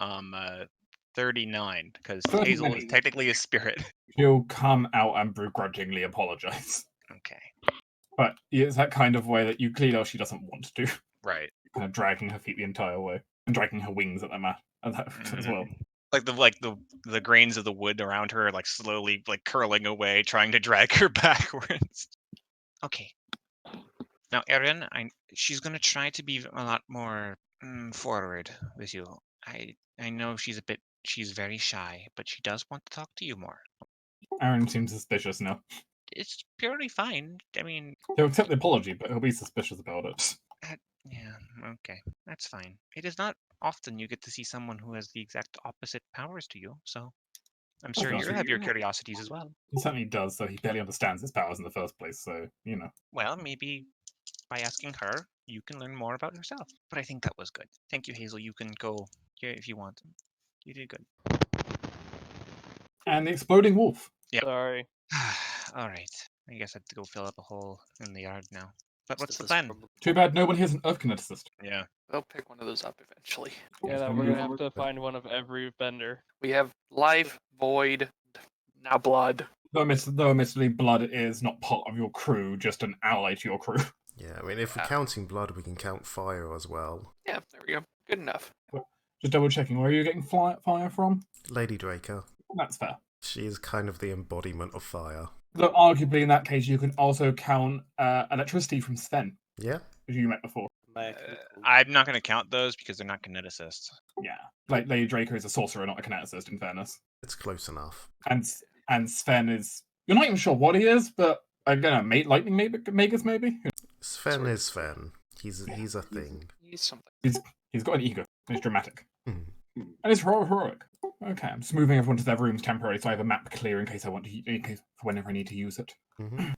39, because 39. Hazel is technically a spirit. She'll come out and begrudgingly apologize. Okay. But it's that kind of way that you clearly know she doesn't want to. Right. Kind of dragging her feet the entire way. And dragging her wings at that as well. Like the grains of the wood around her are like slowly like curling away, trying to drag her backwards. Okay. Now, Erin, she's gonna try to be a lot more forward with you. I know she's very shy, but she does want to talk to you more. Aaron seems suspicious now. It's purely fine. I mean, He'll accept the apology, but he'll be suspicious about it. yeah, okay, that's fine. It is not often you get to see someone who has the exact opposite powers to you, so I'm sure you have your curiosities as well. He certainly does, though he barely understands his powers in the first place, so, you know. Well, maybe by asking her, you can learn more about yourself. But I think that was good. Thank you, Hazel. You can go here if you want. You did good. And the exploding wolf. Yep. Sorry. All right. I guess I have to go fill up a hole in the yard now. But what's the This is plan? probably- Too bad no one here's an earth kineticist. Yeah. They'll pick one of those up eventually. Yeah, that we're gonna have to find one of every vendor. We have life, void, now blood. Though admittedly, blood is not part of your crew, just an ally to your crew. Yeah, I mean, if we're counting blood, we can count fire as well. Yeah, there we go. Good enough. Just double checking, where are you getting fire from? Lady Draker. That's fair. She is kind of the embodiment of fire. Though arguably in that case, you can also count electricity from Sven, Yeah? who you met before. I'm not going to count those because they're not kineticists. Yeah. Like, Lady Draco is a sorcerer, not a kineticist, in fairness. It's close enough. And Sven is... You're not even sure what he is, but I don't know, lightning magus maybe? Sven is Sven. He's a thing. He's something. He's got an ego. He's dramatic. Hmm. And it's heroic. Okay, I'm just moving everyone to their rooms temporarily, so I have a map clear in case for whenever I need to use it. Mm-hmm.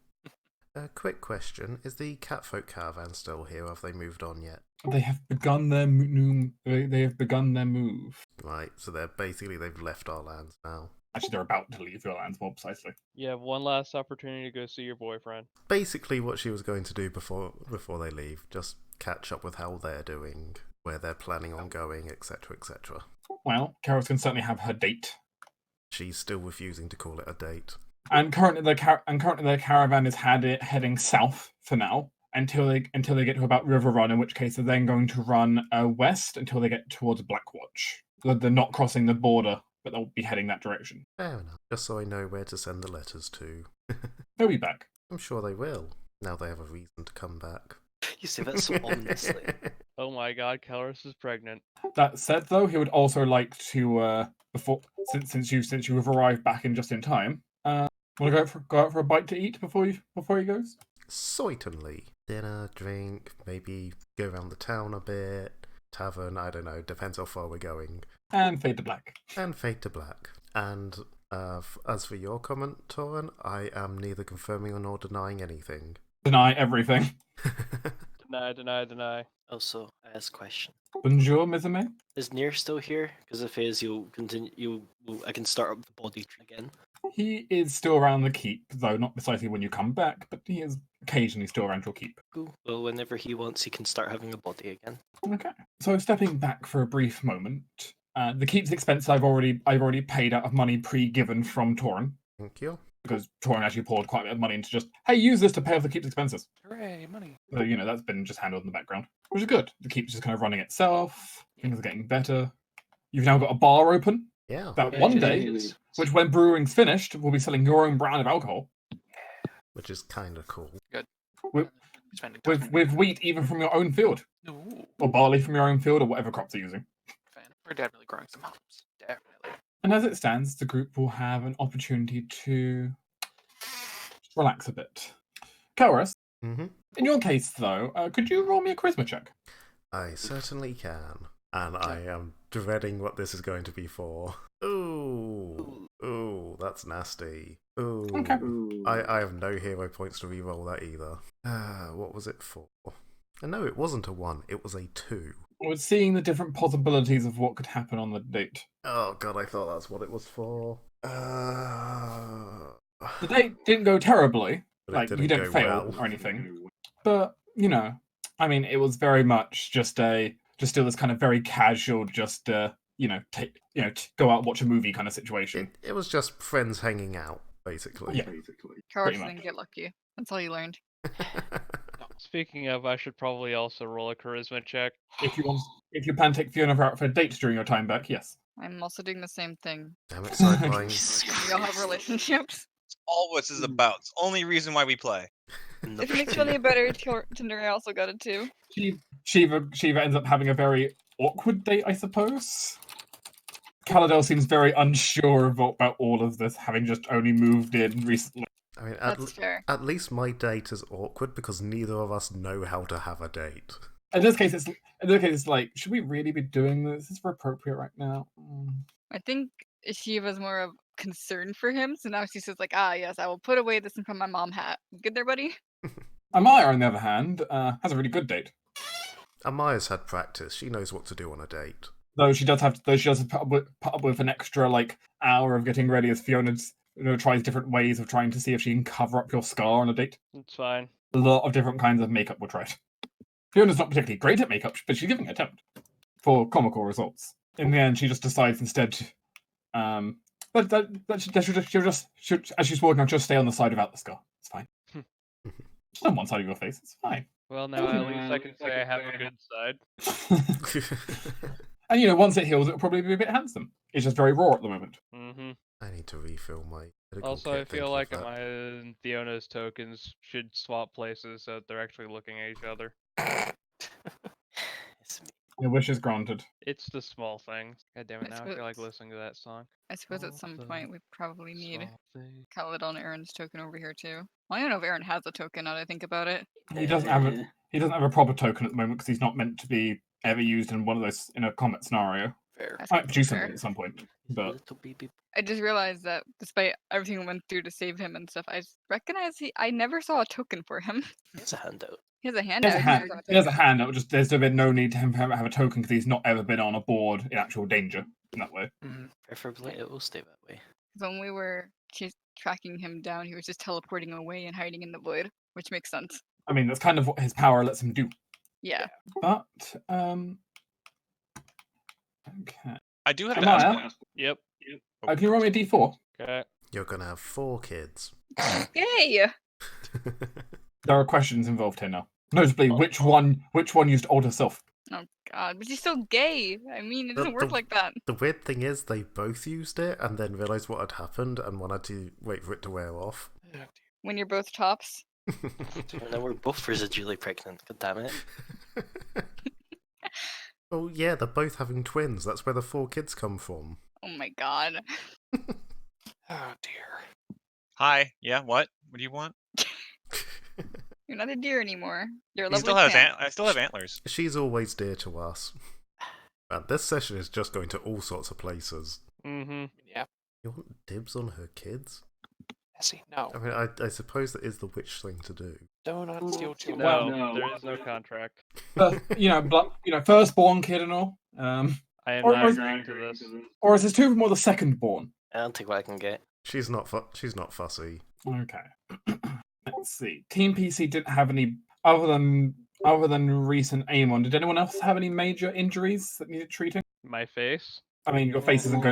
A quick question: is the Catfolk caravan still here? Or have they moved on yet? They have begun their move. Right. So they've left our lands now. Actually, they're about to leave your lands, more precisely. You have one last opportunity to go see your boyfriend. Basically, what she was going to do before they leave, just catch up with how they're doing, where they're planning on going, etc., etc. Well, Karos can certainly have her date. She's still refusing to call it a date. And currently, the caravan is heading south for now until they get to about River Run. In which case, they're then going to run west until they get towards Blackwatch. They're not crossing the border, but they'll be heading that direction. Fair enough. Just so I know where to send the letters to. They'll be back. I'm sure they will. Now they have a reason to come back. You say that so ominously. Oh my god, Kelris is pregnant. That said, though, he would also like to before since you have arrived back in just in time. Want to go out for a bite to eat before he goes? Certainly. Dinner, drink, maybe go around the town a bit. Tavern, I don't know, depends how far we're going. And fade to black. And fade to black. And as for your comment, Torin, I am neither confirming nor denying anything. Deny everything. Deny. Also, I ask a question. Bonjour, Mizame. Is Nier still here? Because if he is, you'll continue. I can start up the body tree again. He is still around the keep, though not precisely when you come back, but he is occasionally still around your keep. Cool. Well, whenever he wants, he can start having a body again. Okay. So stepping back for a brief moment, the keep's expense I've already paid out of money pre-given from Torin, Thank you. because Torin actually poured quite a bit of money into just, hey, use this to pay off the keep's expenses. Hooray, money. So, that's been just handled in the background, which is good. The keep's just kind of running itself. Things are getting better. You've now got a bar open. Yeah. That one day, which when brewering's finished, will be selling your own brand of alcohol. Which is kind of cool. Good. With, Spending with wheat even from your own field. Ooh, Or barley from your own field, or whatever crops they're using. fan. We're definitely growing some hops. Definitely. And as it stands, the group will have an opportunity to relax a bit. Kelris, Mm-hmm. in your case, though, could you roll me a charisma check? I certainly can. And I am dreading what this is going to be for. Ooh, that's nasty. Ooh. Okay. I have no hero points to reroll that either. What was it for? No, it wasn't a 1, it was a 2. We're seeing the different possibilities of what could happen on the date. Oh god, I thought that's what it was for. The date didn't go terribly. But it Like, didn't you don't go fail well. or anything. But, it was very much just still this kind of very casual, just, go out and watch a movie kind of situation. It was just friends hanging out, basically. Yeah. Carlos much. didn't get lucky. That's all you learned. Speaking of, I should probably also roll a charisma check. If you plan to take Fiona out for a date during your time back, yes. I'm also doing the same thing. Damn it, Sideline. We all have relationships. It's all what this is about. It's the only reason why we play. If it makes you any better, Tinder, I also got it too. Shiva ends up having a very awkward date, I suppose. Caladel seems very unsure about all of this, having just only moved in recently. I mean, That's fair. at least my date is awkward because neither of us know how to have a date. In this case, it's like, should we really be doing this? Is this appropriate right now? I think Shiva's more of concern for him, so now she says like, yes, I will put away this and put my mom hat. Good there, buddy? Amaya, on the other hand, has a really good date. Amaya's had practice. She knows what to do on a date. Though she does have to put up with an extra hour of getting ready as Fiona tries different ways of trying to see if she can cover up your scar on a date. It's fine. A lot of different kinds of makeup were tried. Fiona's not particularly great at makeup, but she's giving it an attempt for comical results. In the end, she just decides instead, she'll just as she's walking, she'll stay on the side without the scar. It's fine. Just on one side of your face. It's fine. Well, now at least I can say I have a good side. And once it heals, it'll probably be a bit handsome. It's just very raw at the moment. Mm-hmm. I need to refill my medical Also, kit, I feel thank like you for that. my and Theona's tokens should swap places so that they're actually looking at each other. It's me. Your wish is granted. It's the small things. God damn it, That's now I feel like what- listening to that song. I suppose at All some the point we probably need Small things. Caladon and Aaron's token over here too. Well, I don't know if Aaron has a token now that I think about it. He doesn't have a proper token at the moment because he's not meant to be ever used in one of those in a combat scenario. Fair. That's I might produce fair. him at some point, but Little baby. I just realized that despite everything we went through to save him and stuff, I recognize I never saw a token for him. It's a handout. He has a he handout. has a I hand. never saw He has a token. handout. Just there's been no need to him to have a token because he's not ever been on a board in actual danger in that way. Mhm. Preferably it will stay that way. Because when we were tracking him down, he was just teleporting away and hiding in the void, which makes sense. I mean, that's kind of what his power lets him do. Yeah. But, okay. I do have to Amaya, ask. Yep. can you roll me a d4? Okay. You're gonna have 4 kids. Yay! There are questions involved here now. Notably, which one used older self? Oh god, but she's so gay. I mean, it doesn't work like that. The weird thing is, they both used it and then realised what had happened and wanted to wait for it to wear off. When you're both tops. No, we're both residually pregnant. God damn it. Oh yeah, they're both having twins. That's where the 4 kids come from. Oh my god. Oh dear. Hi. Yeah. What? What do you want? You're not a deer anymore. You're a He lovely still has cat. I still have antlers. She's always dear to us. Man, this session is just going to all sorts of places. Mm-hmm. Yeah. You want dibs on her kids? Essie, no. I mean, I suppose that is the witch thing to do. Do not steal children. No, there is no contract. Firstborn kid and all. I am Or- not or- agreeing to this. Or is this two of them or the secondborn? I'll take what I can get. She's not fussy. Okay. Let's see. Team PC didn't have any other than recent Amon. Did anyone else have any major injuries that needed treating? My face. I mean, your face isn't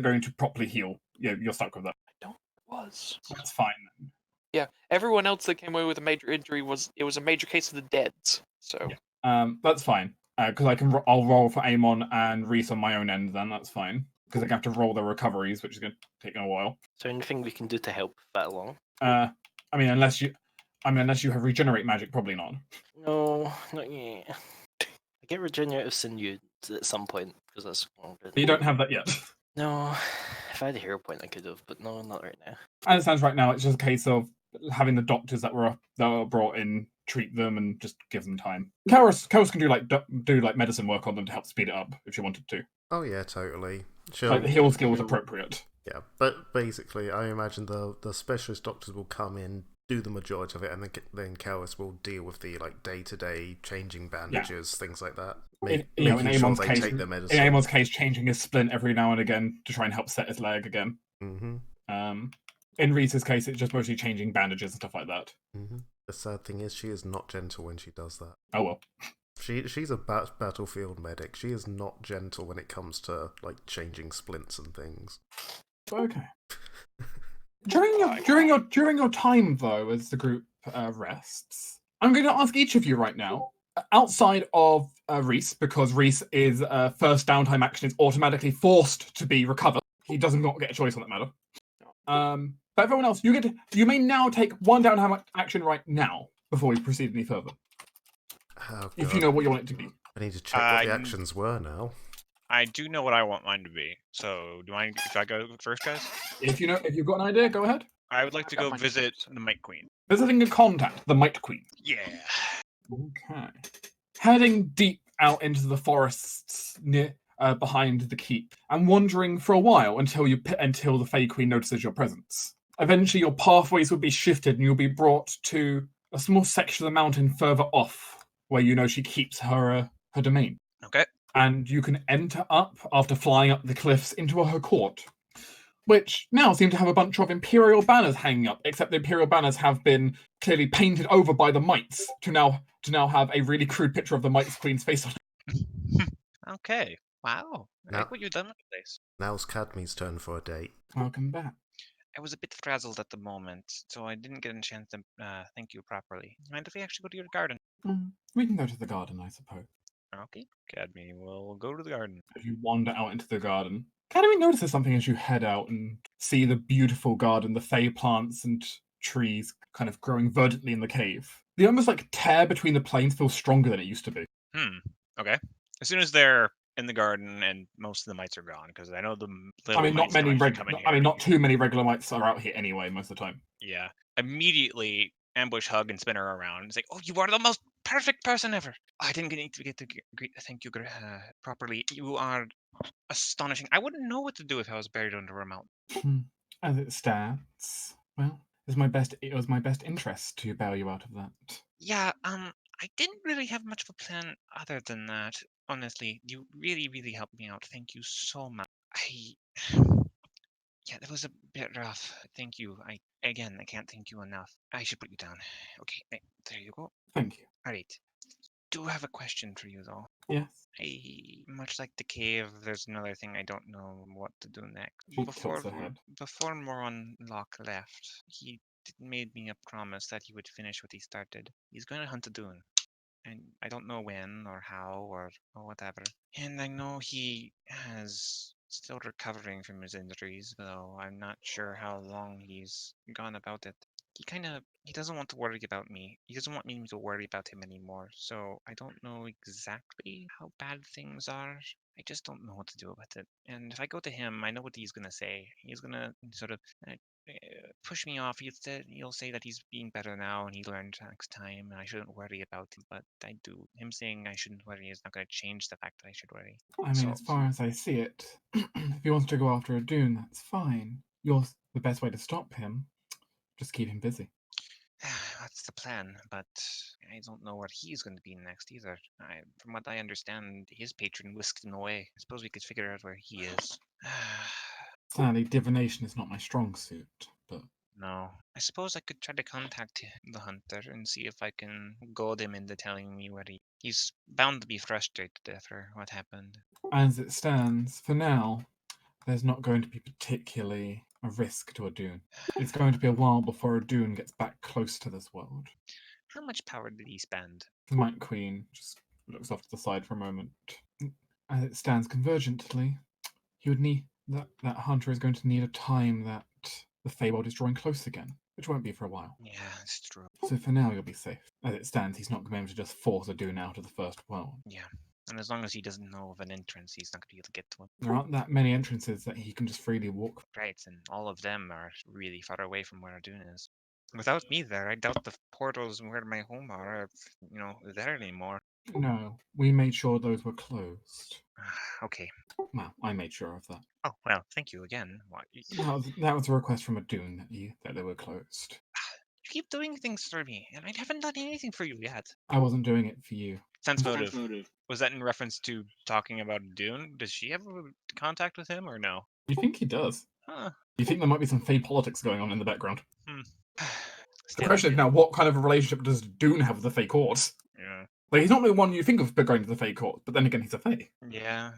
going to properly heal. You're stuck with that. Was. That's fine. Yeah, everyone else that came away with a major injury was a major case of the deads. So That's fine. Because I'll roll for Amon and Reese on my own end. Then that's fine. Because they're going to have to roll their recoveries, which is going to take a while. Is there anything we can do to help that along? I mean, unless you have regenerate magic, probably not. No, not yet. I get regenerative sinew at some point because that's. But you don't have that yet. No, if I had a hero point, I could have, but no, not right now. As it stands right now, it's just a case of having the doctors that were brought in treat them and just give them time. Karis can do medicine work on them to help speed it up if she wanted to. Oh yeah, totally. Like the heal skill is appropriate. Yeah, but basically, I imagine the specialist doctors will come in, do the majority of it, and then Karis will deal with the day-to-day changing bandages, things like that. In Making sure Amon's they case, take their medicine. in Amon's case, changing his splint every now and again to try and help set his leg again. Mm-hmm. In Reese's case, it's just mostly changing bandages and stuff like that. Mm-hmm. The sad thing is, she is not gentle when she does that. Oh well. She's a battlefield medic. She is not gentle when it comes to changing splints and things. Okay. During your time though, as the group rests, I'm going to ask each of you right now, outside of Reese, because Reese is first downtime action is automatically forced to be recovered. He does not get a choice on that matter. But everyone else, you may now take one downtime action right now before we proceed any further. Oh, If you know what you want it to be. I need to check what the actions were now. I do know what I want mine to be. So, do you mind if I go first, guys? If you've got an idea, go ahead. I would like to go visit the Might Queen. Visiting a contact, the Might Queen. Yeah. Okay. Heading deep out into the forests near behind the keep, and wandering for a while until the Fey Queen notices your presence. Eventually, your pathways will be shifted, and you'll be brought to a small section of the mountain further off, where she keeps her domain. Okay. And you can enter up after flying up the cliffs into her court, which now seem to have a bunch of Imperial banners hanging up, except the Imperial banners have been clearly painted over by the Mites to now have a really crude picture of the Mites Queen's face on it. Okay. Wow. I like what you've done with the place. Now's Cadmy's turn for a date. Welcome back. I was a bit frazzled at the moment, so I didn't get a chance to thank you properly. Mind if we actually go to your garden? We can go to the garden, I suppose. Okay. Cadmy, we'll go to the garden. If you wander out into the garden, Academy notices something as you head out and see the beautiful garden, the fey plants and trees kind of growing verdantly in the cave. The almost tear between the planes feels stronger than it used to be. Okay. As soon as they're in the garden and most of the mites are gone, because I know the little not mites don't many. actually come in here. Not too many regular mites are out here anyway. Most of the time. Yeah. Immediately ambush, hug, and spin her around. It's like, oh, you are the most perfect person ever. I didn't get to thank you properly. You are astonishing. I wouldn't know what to do if I was buried under a mountain. As it stands, well, it was my best interest to bail you out of that. Yeah, I didn't really have much of a plan other than that. Honestly, you really, really helped me out. Thank you so much. Yeah, that was a bit rough. Thank you. I can't thank you enough. I should put you down. Okay, there you go. Thank you. All right. Do have a question for you though. Yes. Much like the cave, there's another thing I don't know what to do next. She tilts her head. Before Moron Locke left, he made me a promise that he would finish what he started. He's going to hunt a dune. And I don't know when or how or whatever. And I know he has still recovering from his injuries, though I'm not sure how long he's gone about it. He doesn't want to worry about me. He doesn't want me to worry about him anymore. So I don't know exactly how bad things are. I just don't know what to do with it. And if I go to him, I know what he's gonna say. He's gonna sort of push me off. He'll say that he's being better now and he learned next time and I shouldn't worry about him. But I do. Him saying I shouldn't worry is not going to change the fact that I should worry. I mean, as far as I see it, if he wants to go after a dune, that's fine. The best way to stop him. Just keep him busy. That's the plan, but I don't know where he's going to be next either. From what I understand, his patron whisked him away. I suppose we could figure out where he is. Sadly, divination is not my strong suit, but... No. I suppose I could try to contact the hunter and see if I can goad him into telling me where he's bound to be frustrated after what happened. As it stands, for now, there's not going to be particularly a risk to a dune. It's going to be a while before a dune gets back close to this world. How much power did he spend? The Night Queen just looks off to the side for a moment. As it stands convergently, he would need that hunter is going to need a time that the Feywild is drawing close again, which won't be for a while. Yeah, that's true. So for now, you'll be safe. As it stands, he's not going to be able to just force a dune out of the first world. Yeah, and as long as he doesn't know of an entrance, he's not going to be able to get to him. There aren't that many entrances that he can just freely walk. Right, and all of them are really far away from where our dune is. Without me there, I doubt the portals where my home are, there anymore. No, we made sure those were closed. Okay. Well, I made sure of that. Oh, well, thank you again. That was a request from a dune that they were closed. You keep doing things for me, and I haven't done anything for you yet. I wasn't doing it for you. Sense motive. Was that in reference to talking about Dune? Does she have contact with him or no? You think he does? Huh. You think there might be some Fey politics going on in the background? The Still, question is now, what kind of a relationship does Dune have with the Fey court? Yeah. Like, he's not the one you think of going to the Fey court, but then again, he's a Fey. Yeah.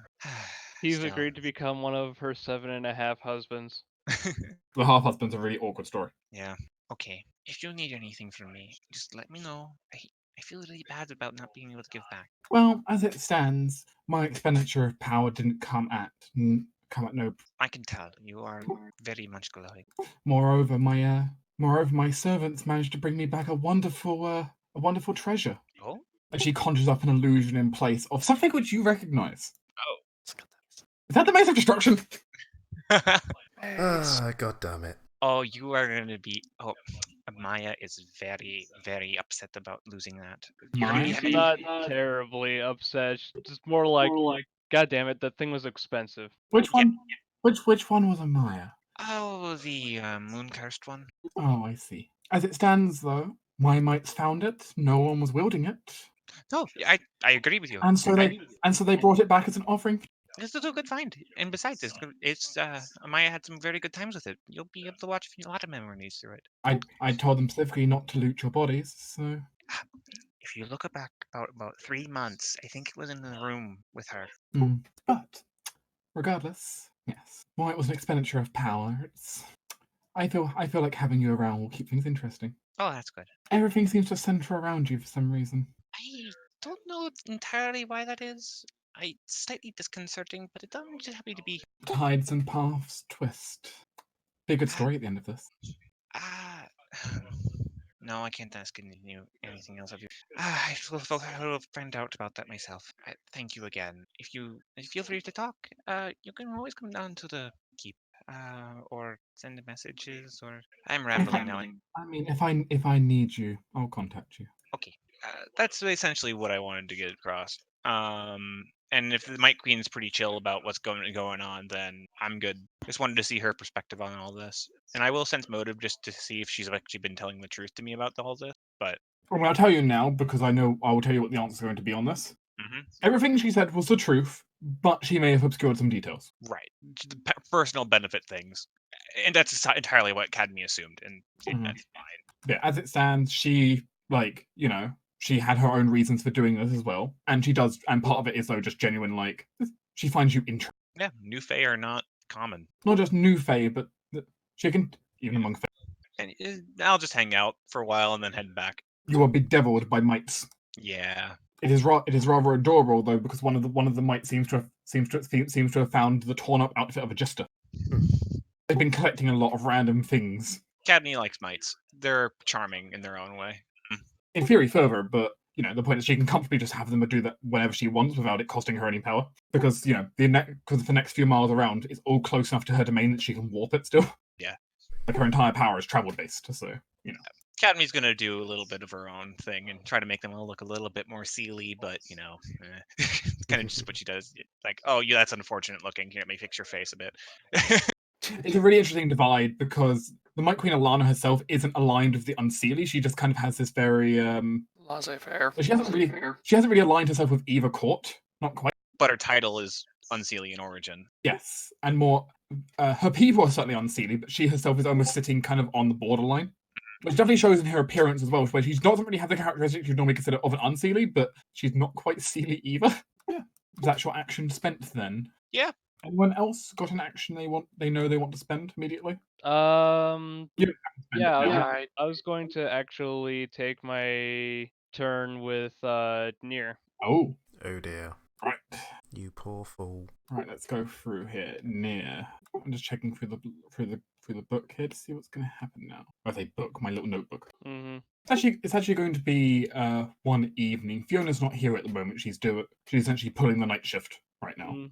He's agreed to become one of her 7.5 husbands. The half-husband's a really awkward story. Yeah. Okay. If you need anything from me, just let me know. I feel really bad about not being able to give back. Well, as it stands, my expenditure of power didn't come at no. I can tell you are very much glowing. Moreover, my servants managed to bring me back a wonderful treasure. Oh? And she conjures up an illusion in place of something which you recognize. Oh. Is that the Maze of Destruction? God damn it. Oh, you are going to be... Oh, Maya is very, very upset about losing that. She's not terribly upset. She's just more like, God damn it, that thing was expensive. Which one? Yeah. Which one was Amaya? Oh, the moon-cursed one. Oh, I see. As it stands, though, my mites found it. No one was wielding it. No, I agree with you. And so they brought it back as an offering. This is a good find. And besides, it's Amaya had some very good times with it. You'll be able to watch a lot of memories through it. I told them specifically not to loot your bodies, so... If you look back about 3 months, I think it was in the room with her. But, regardless, yes. While it was an expenditure of power, I feel like having you around will keep things interesting. Oh, that's good. Everything seems to center around you for some reason. I don't know entirely why that is. It's slightly disconcerting, but it doesn't just happen to be. Tides and paths twist. Be a good story at the end of this. No, I can't ask anything else of you. I will find out about that myself. Thank you again. If you feel free to talk, you can always come down to the keep, or send messages. Or I'm rambling now. I mean, if I need you, I'll contact you. Okay, that's essentially what I wanted to get across. And if the Might Queen's pretty chill about what's going on, then I'm good. Just wanted to see her perspective on all this. And I will sense motive just to see if she's actually been telling the truth to me about all this. But Well, I'll tell you now because I know I will tell you what the answer is going to be on this. Everything she said was the truth, but she may have obscured some details. Right. The personal benefit things. And that's entirely what Cadme assumed, and that's fine. Yeah, as it stands, she, like, you know, she had her own reasons for doing this as well. And she does, and part of it is, though, just genuine, like, she finds you interesting. Yeah, new Fae are not common. Not just new Fae, but she can, even among Fae. And I'll just hang out for a while and then head back. You are bedeviled by mites. Yeah. It is rather adorable though, because one of the mites seems to have found the torn up outfit of a jester. They've been collecting a lot of random things. Cadme likes mites. They're charming in their own way. In theory, further, but you know the point is she can comfortably just have them do that whenever she wants without it costing her any power. Because you know because the next few miles around is all close enough to her domain that she can warp it still. Yeah. Like her entire power is travel based, so you know. Cadme's gonna do a little bit of her own thing and try to make them all look a little bit more sealy, but you know, it's kind of just what she does. Like, oh, yeah, that's unfortunate looking. Here, let me fix your face a bit. It's a really interesting divide because the Might Queen Alana herself isn't aligned with the Unseelie. She just kind of has this very laissez-faire. She hasn't really aligned herself with either court. Not quite. But her title is Unseelie in origin. Yes, and more. Her people are certainly Unseelie, but she herself is almost sitting kind of on the borderline. Which definitely shows in her appearance as well, where she doesn't really have the characteristics you'd normally consider of an Unseelie, but she's not quite Seelie either. Yeah. That's your action spent then. Yeah. Anyone else got an action they know they want to spend immediately? Yeah, Right. I was going to actually take my turn with Nier. Oh. Oh dear. Right. You poor fool. Right, let's go through here. Near. I'm just checking through the book here to see what's going to happen now. I say book, my little notebook. Mm-hmm. It's actually going to be one evening. Fiona's not here at the moment. She's essentially pulling the night shift right now.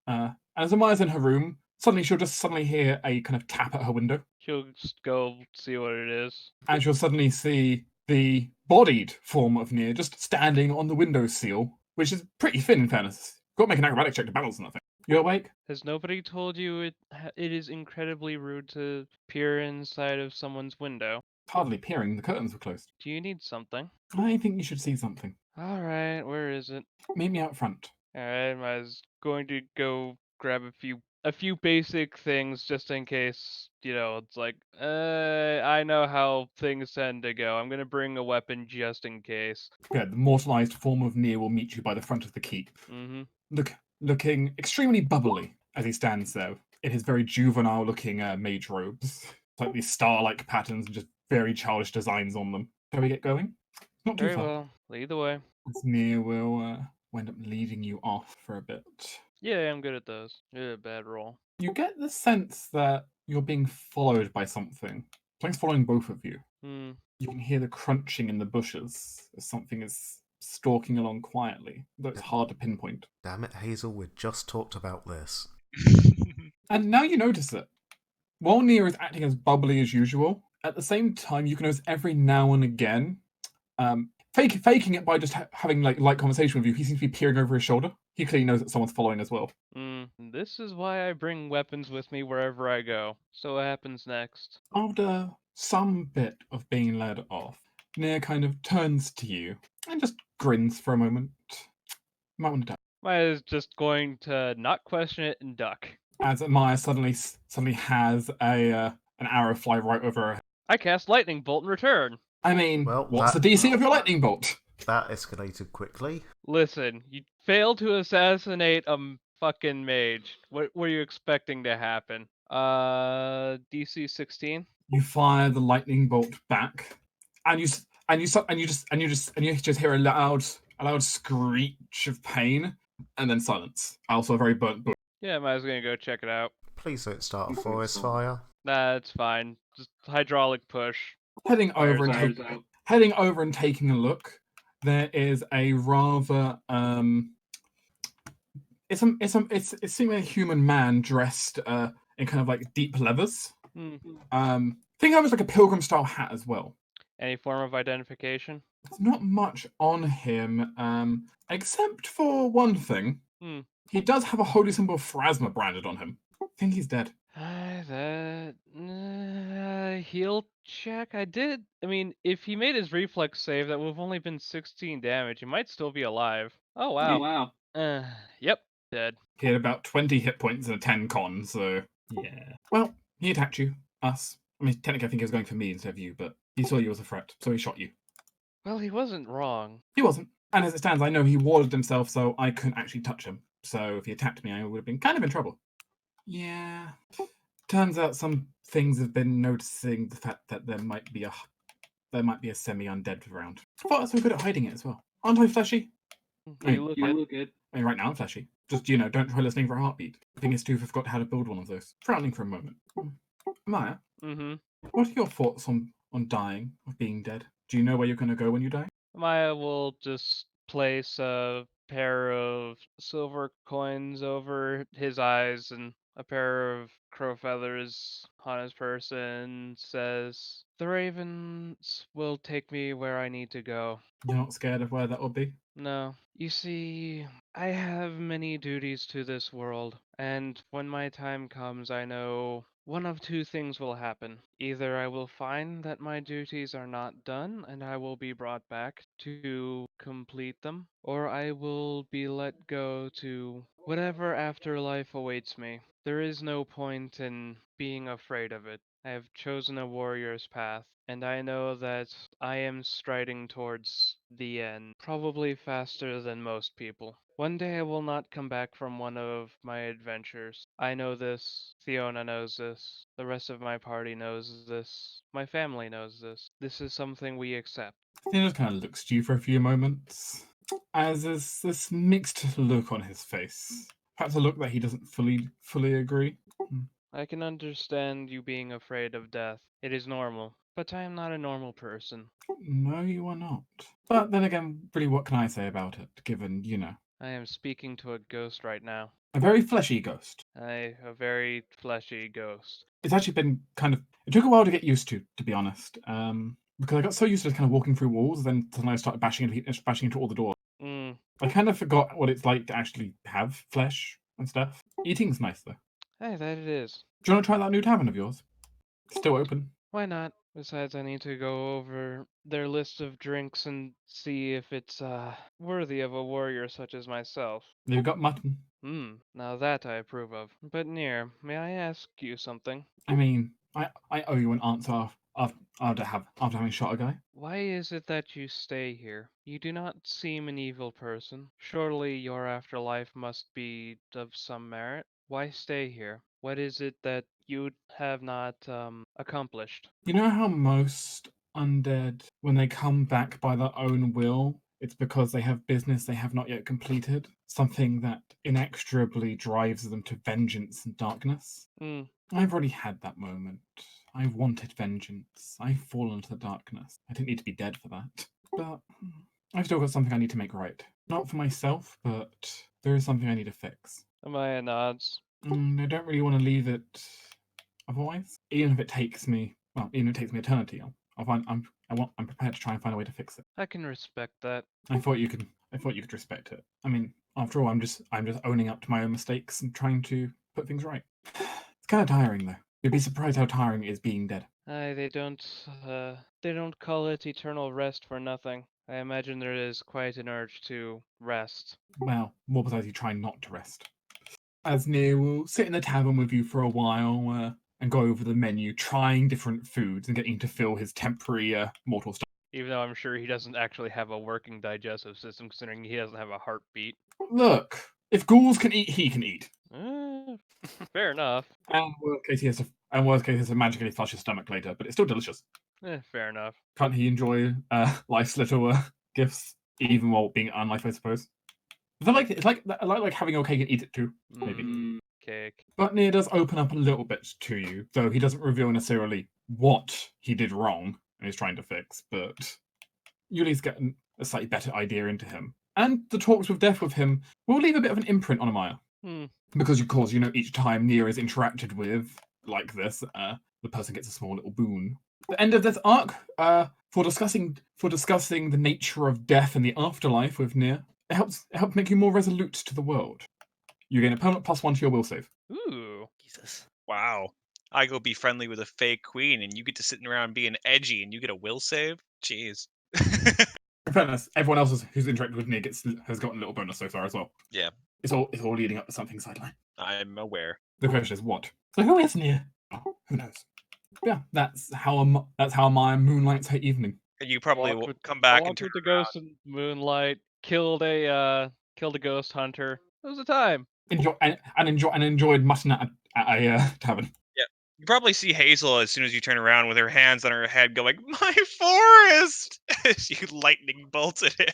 And as Amaya's in her room, she'll just suddenly hear a kind of tap at her window. She'll just go see what it is. And she'll suddenly see the bodied form of Nier just standing on the windowsill, which is pretty thin in fairness. Got to make an acrobatic check to balance on that thing. You awake? Has nobody told you it is incredibly rude to peer inside of someone's window? Hardly peering, the curtains were closed. Do you need something? I think you should see something. Alright, where is it? Meet me out front. Alright, I was going to go grab a few basic things just in case, you know, it's like, I know how things tend to go. I'm gonna bring a weapon just in case. Yeah, the mortalized form of Nier will meet you by the front of the keep. Mm-hmm. Looking extremely bubbly as he stands there in his very juvenile-looking mage robes. Like these star-like patterns and just very childish designs on them. Shall we get going? Not too Very far. well. Lead the way. This Nier will wind up leading you off for a bit. Yeah, I'm good at those. Yeah, bad roll. You get the sense that you're being followed by something. Something's following both of you. Hmm. You can hear the crunching in the bushes as something is stalking along quietly, though it's hard to pinpoint. Damn it, Hazel, we just talked about this. And now you notice it. While Nier is acting as bubbly as usual, at the same time you can notice every now and again, faking it by just having light conversation with you, he seems to be peering over his shoulder. He clearly knows that someone's following as well. This is why I bring weapons with me wherever I go. So what happens next? After some bit of being led off, Nier kind of turns to you and just grins for a moment. Might want to duck. Maya is just going to not question it and duck. As Maya suddenly has an arrow fly right over her head. I cast lightning bolt in return. I mean, Well, what's the DC of your lightning bolt? That escalated quickly. Listen, you failed to assassinate a fucking mage. What were you expecting to happen? DC 16. You fire the lightning bolt back, and you just hear a loud screech of pain, and then silence. Also a very burnt bush. Yeah, I was gonna go check it out. Please don't start a forest fire. Nah, it's fine. Just hydraulic push. Heading over Fires and taking a look, there is a rather it's seemingly a human man dressed in kind of like deep leathers. Think of it as like a pilgrim style hat as well. Any form of identification? There's not much on him, except for one thing. He does have a holy symbol of Phrasma branded on him. I think he's dead. He'll check. I did. I mean, if he made his reflex save, that would have only been 16 damage. He might still be alive. Oh, wow. wow. Yep, dead. He had about 20 hit points and a 10 con, so yeah. Well, he attacked you, us. I mean, technically, I think he was going for me instead of you, but he saw you as a threat, so he shot you. Well, he wasn't wrong. He wasn't. And as it stands, I know he warded himself, so I couldn't actually touch him. So if he attacked me, I would have been kind of in trouble. Yeah. Turns out some things have been noticing the fact that there might be a semi-undead around. I thought I was so good at hiding it as well. Aren't I fleshy? You look You at look good. I mean, right now I'm fleshy. Just, don't try listening for a heartbeat. The thing is, too, I forgot how to build one of those. Frowning for a moment. Maya, what are your thoughts on dying, of being dead? Do you know where you're going to go when you die? Maya will just place a pair of silver coins over his eyes and a pair of crow feathers on his person, says, "The ravens will take me where I need to go." You're not scared of where that will be? No. You see, I have many duties to this world, and when my time comes, I know one of two things will happen. Either I will find that my duties are not done and I will be brought back to complete them, or I will be let go to whatever afterlife awaits me. There is no point in being afraid of it. I have chosen a warrior's path, and I know that I am striding towards the end, probably faster than most people. One day I will not come back from one of my adventures. I know this. Fiona knows this. The rest of my party knows this. My family knows this. This is something we accept. He just kind of looks at you for a few moments, as there's this mixed look on his face. Perhaps a look that he doesn't fully agree. I can understand you being afraid of death. It is normal. But I am not a normal person. No, you are not. But then again, really, what can I say about it, given, I am speaking to a ghost right now. a very fleshy ghost. A very fleshy ghost. It's actually been it took a while to get used to be honest. Because I got so used to kind of walking through walls, then suddenly I started bashing into all the doors. I kind of forgot what it's like to actually have flesh and stuff. Eating's nice though. Hey, that it is. Do you want to try that new tavern of yours? Still open. Why not? Besides, I need to go over their list of drinks and see if it's worthy of a warrior such as myself. They've got mutton. Now that I approve of. But Near, may I ask you something? I mean, I owe you an answer after having shot a guy. Why is it that you stay here? You do not seem an evil person. Surely your afterlife must be of some merit. Why stay here? What is it that you have not accomplished? You know how most undead, when they come back by their own will, it's because they have business they have not yet completed? Something that inexorably drives them to vengeance and darkness? I've already had that moment. I wanted vengeance. I've fallen to the darkness. I didn't need to be dead for that. But I've still got something I need to make right. Not for myself, but there is something I need to fix. Amaya nods. I don't really want to leave it otherwise. Even if it takes me eternity, I'm prepared to try and find a way to fix it. I can respect that. I thought you could respect it. I mean, after all, I'm just owning up to my own mistakes and trying to put things right. It's kind of tiring though. You'd be surprised how tiring it is being dead. They don't call it eternal rest for nothing. I imagine there is quite an urge to rest. Well, more precisely, try not to rest. As Near will sit in the tavern with you for a while and go over the menu, trying different foods and getting to fill his temporary mortal stomach. Even though I'm sure he doesn't actually have a working digestive system, considering he doesn't have a heartbeat. Look, if ghouls can eat, he can eat. Fair enough. And worst case, he has to magically flush his stomach later, but it's still delicious. Fair enough. Can't he enjoy life's little gifts, even while being unlife, I suppose? It's like having your cake and eat it too, maybe. Cake. But Near does open up a little bit to you, though he doesn't reveal necessarily what he did wrong and he's trying to fix, but you at least get a slightly better idea into him. And the talks with death with him will leave a bit of an imprint on Amaya. Because, of course, each time Near is interacted with like this, the person gets a small little boon. The end of this arc, for discussing the nature of death and the afterlife with Near, it helps make you more resolute to the world. You gain a permanent +1 to your will save. Ooh. Jesus. Wow. I go be friendly with a fake queen, and you get to sitting around being edgy, and you get a will save. Jeez. In fairness, everyone else who's interacted with Nick has gotten a little bonus so far as well. Yeah, It's all leading up to something sideline. I'm aware. The question is what? So who is near? Who knows? Yeah, that's how my moonlights her evening. And you probably Walked will with, come back and walked turn with the around. ghost in moonlight. Killed a ghost hunter. It was a time. Enjoyed mutton at a tavern. Yeah. You probably see Hazel as soon as you turn around with her hands on her head going, "My forest!" as you lightning bolted it.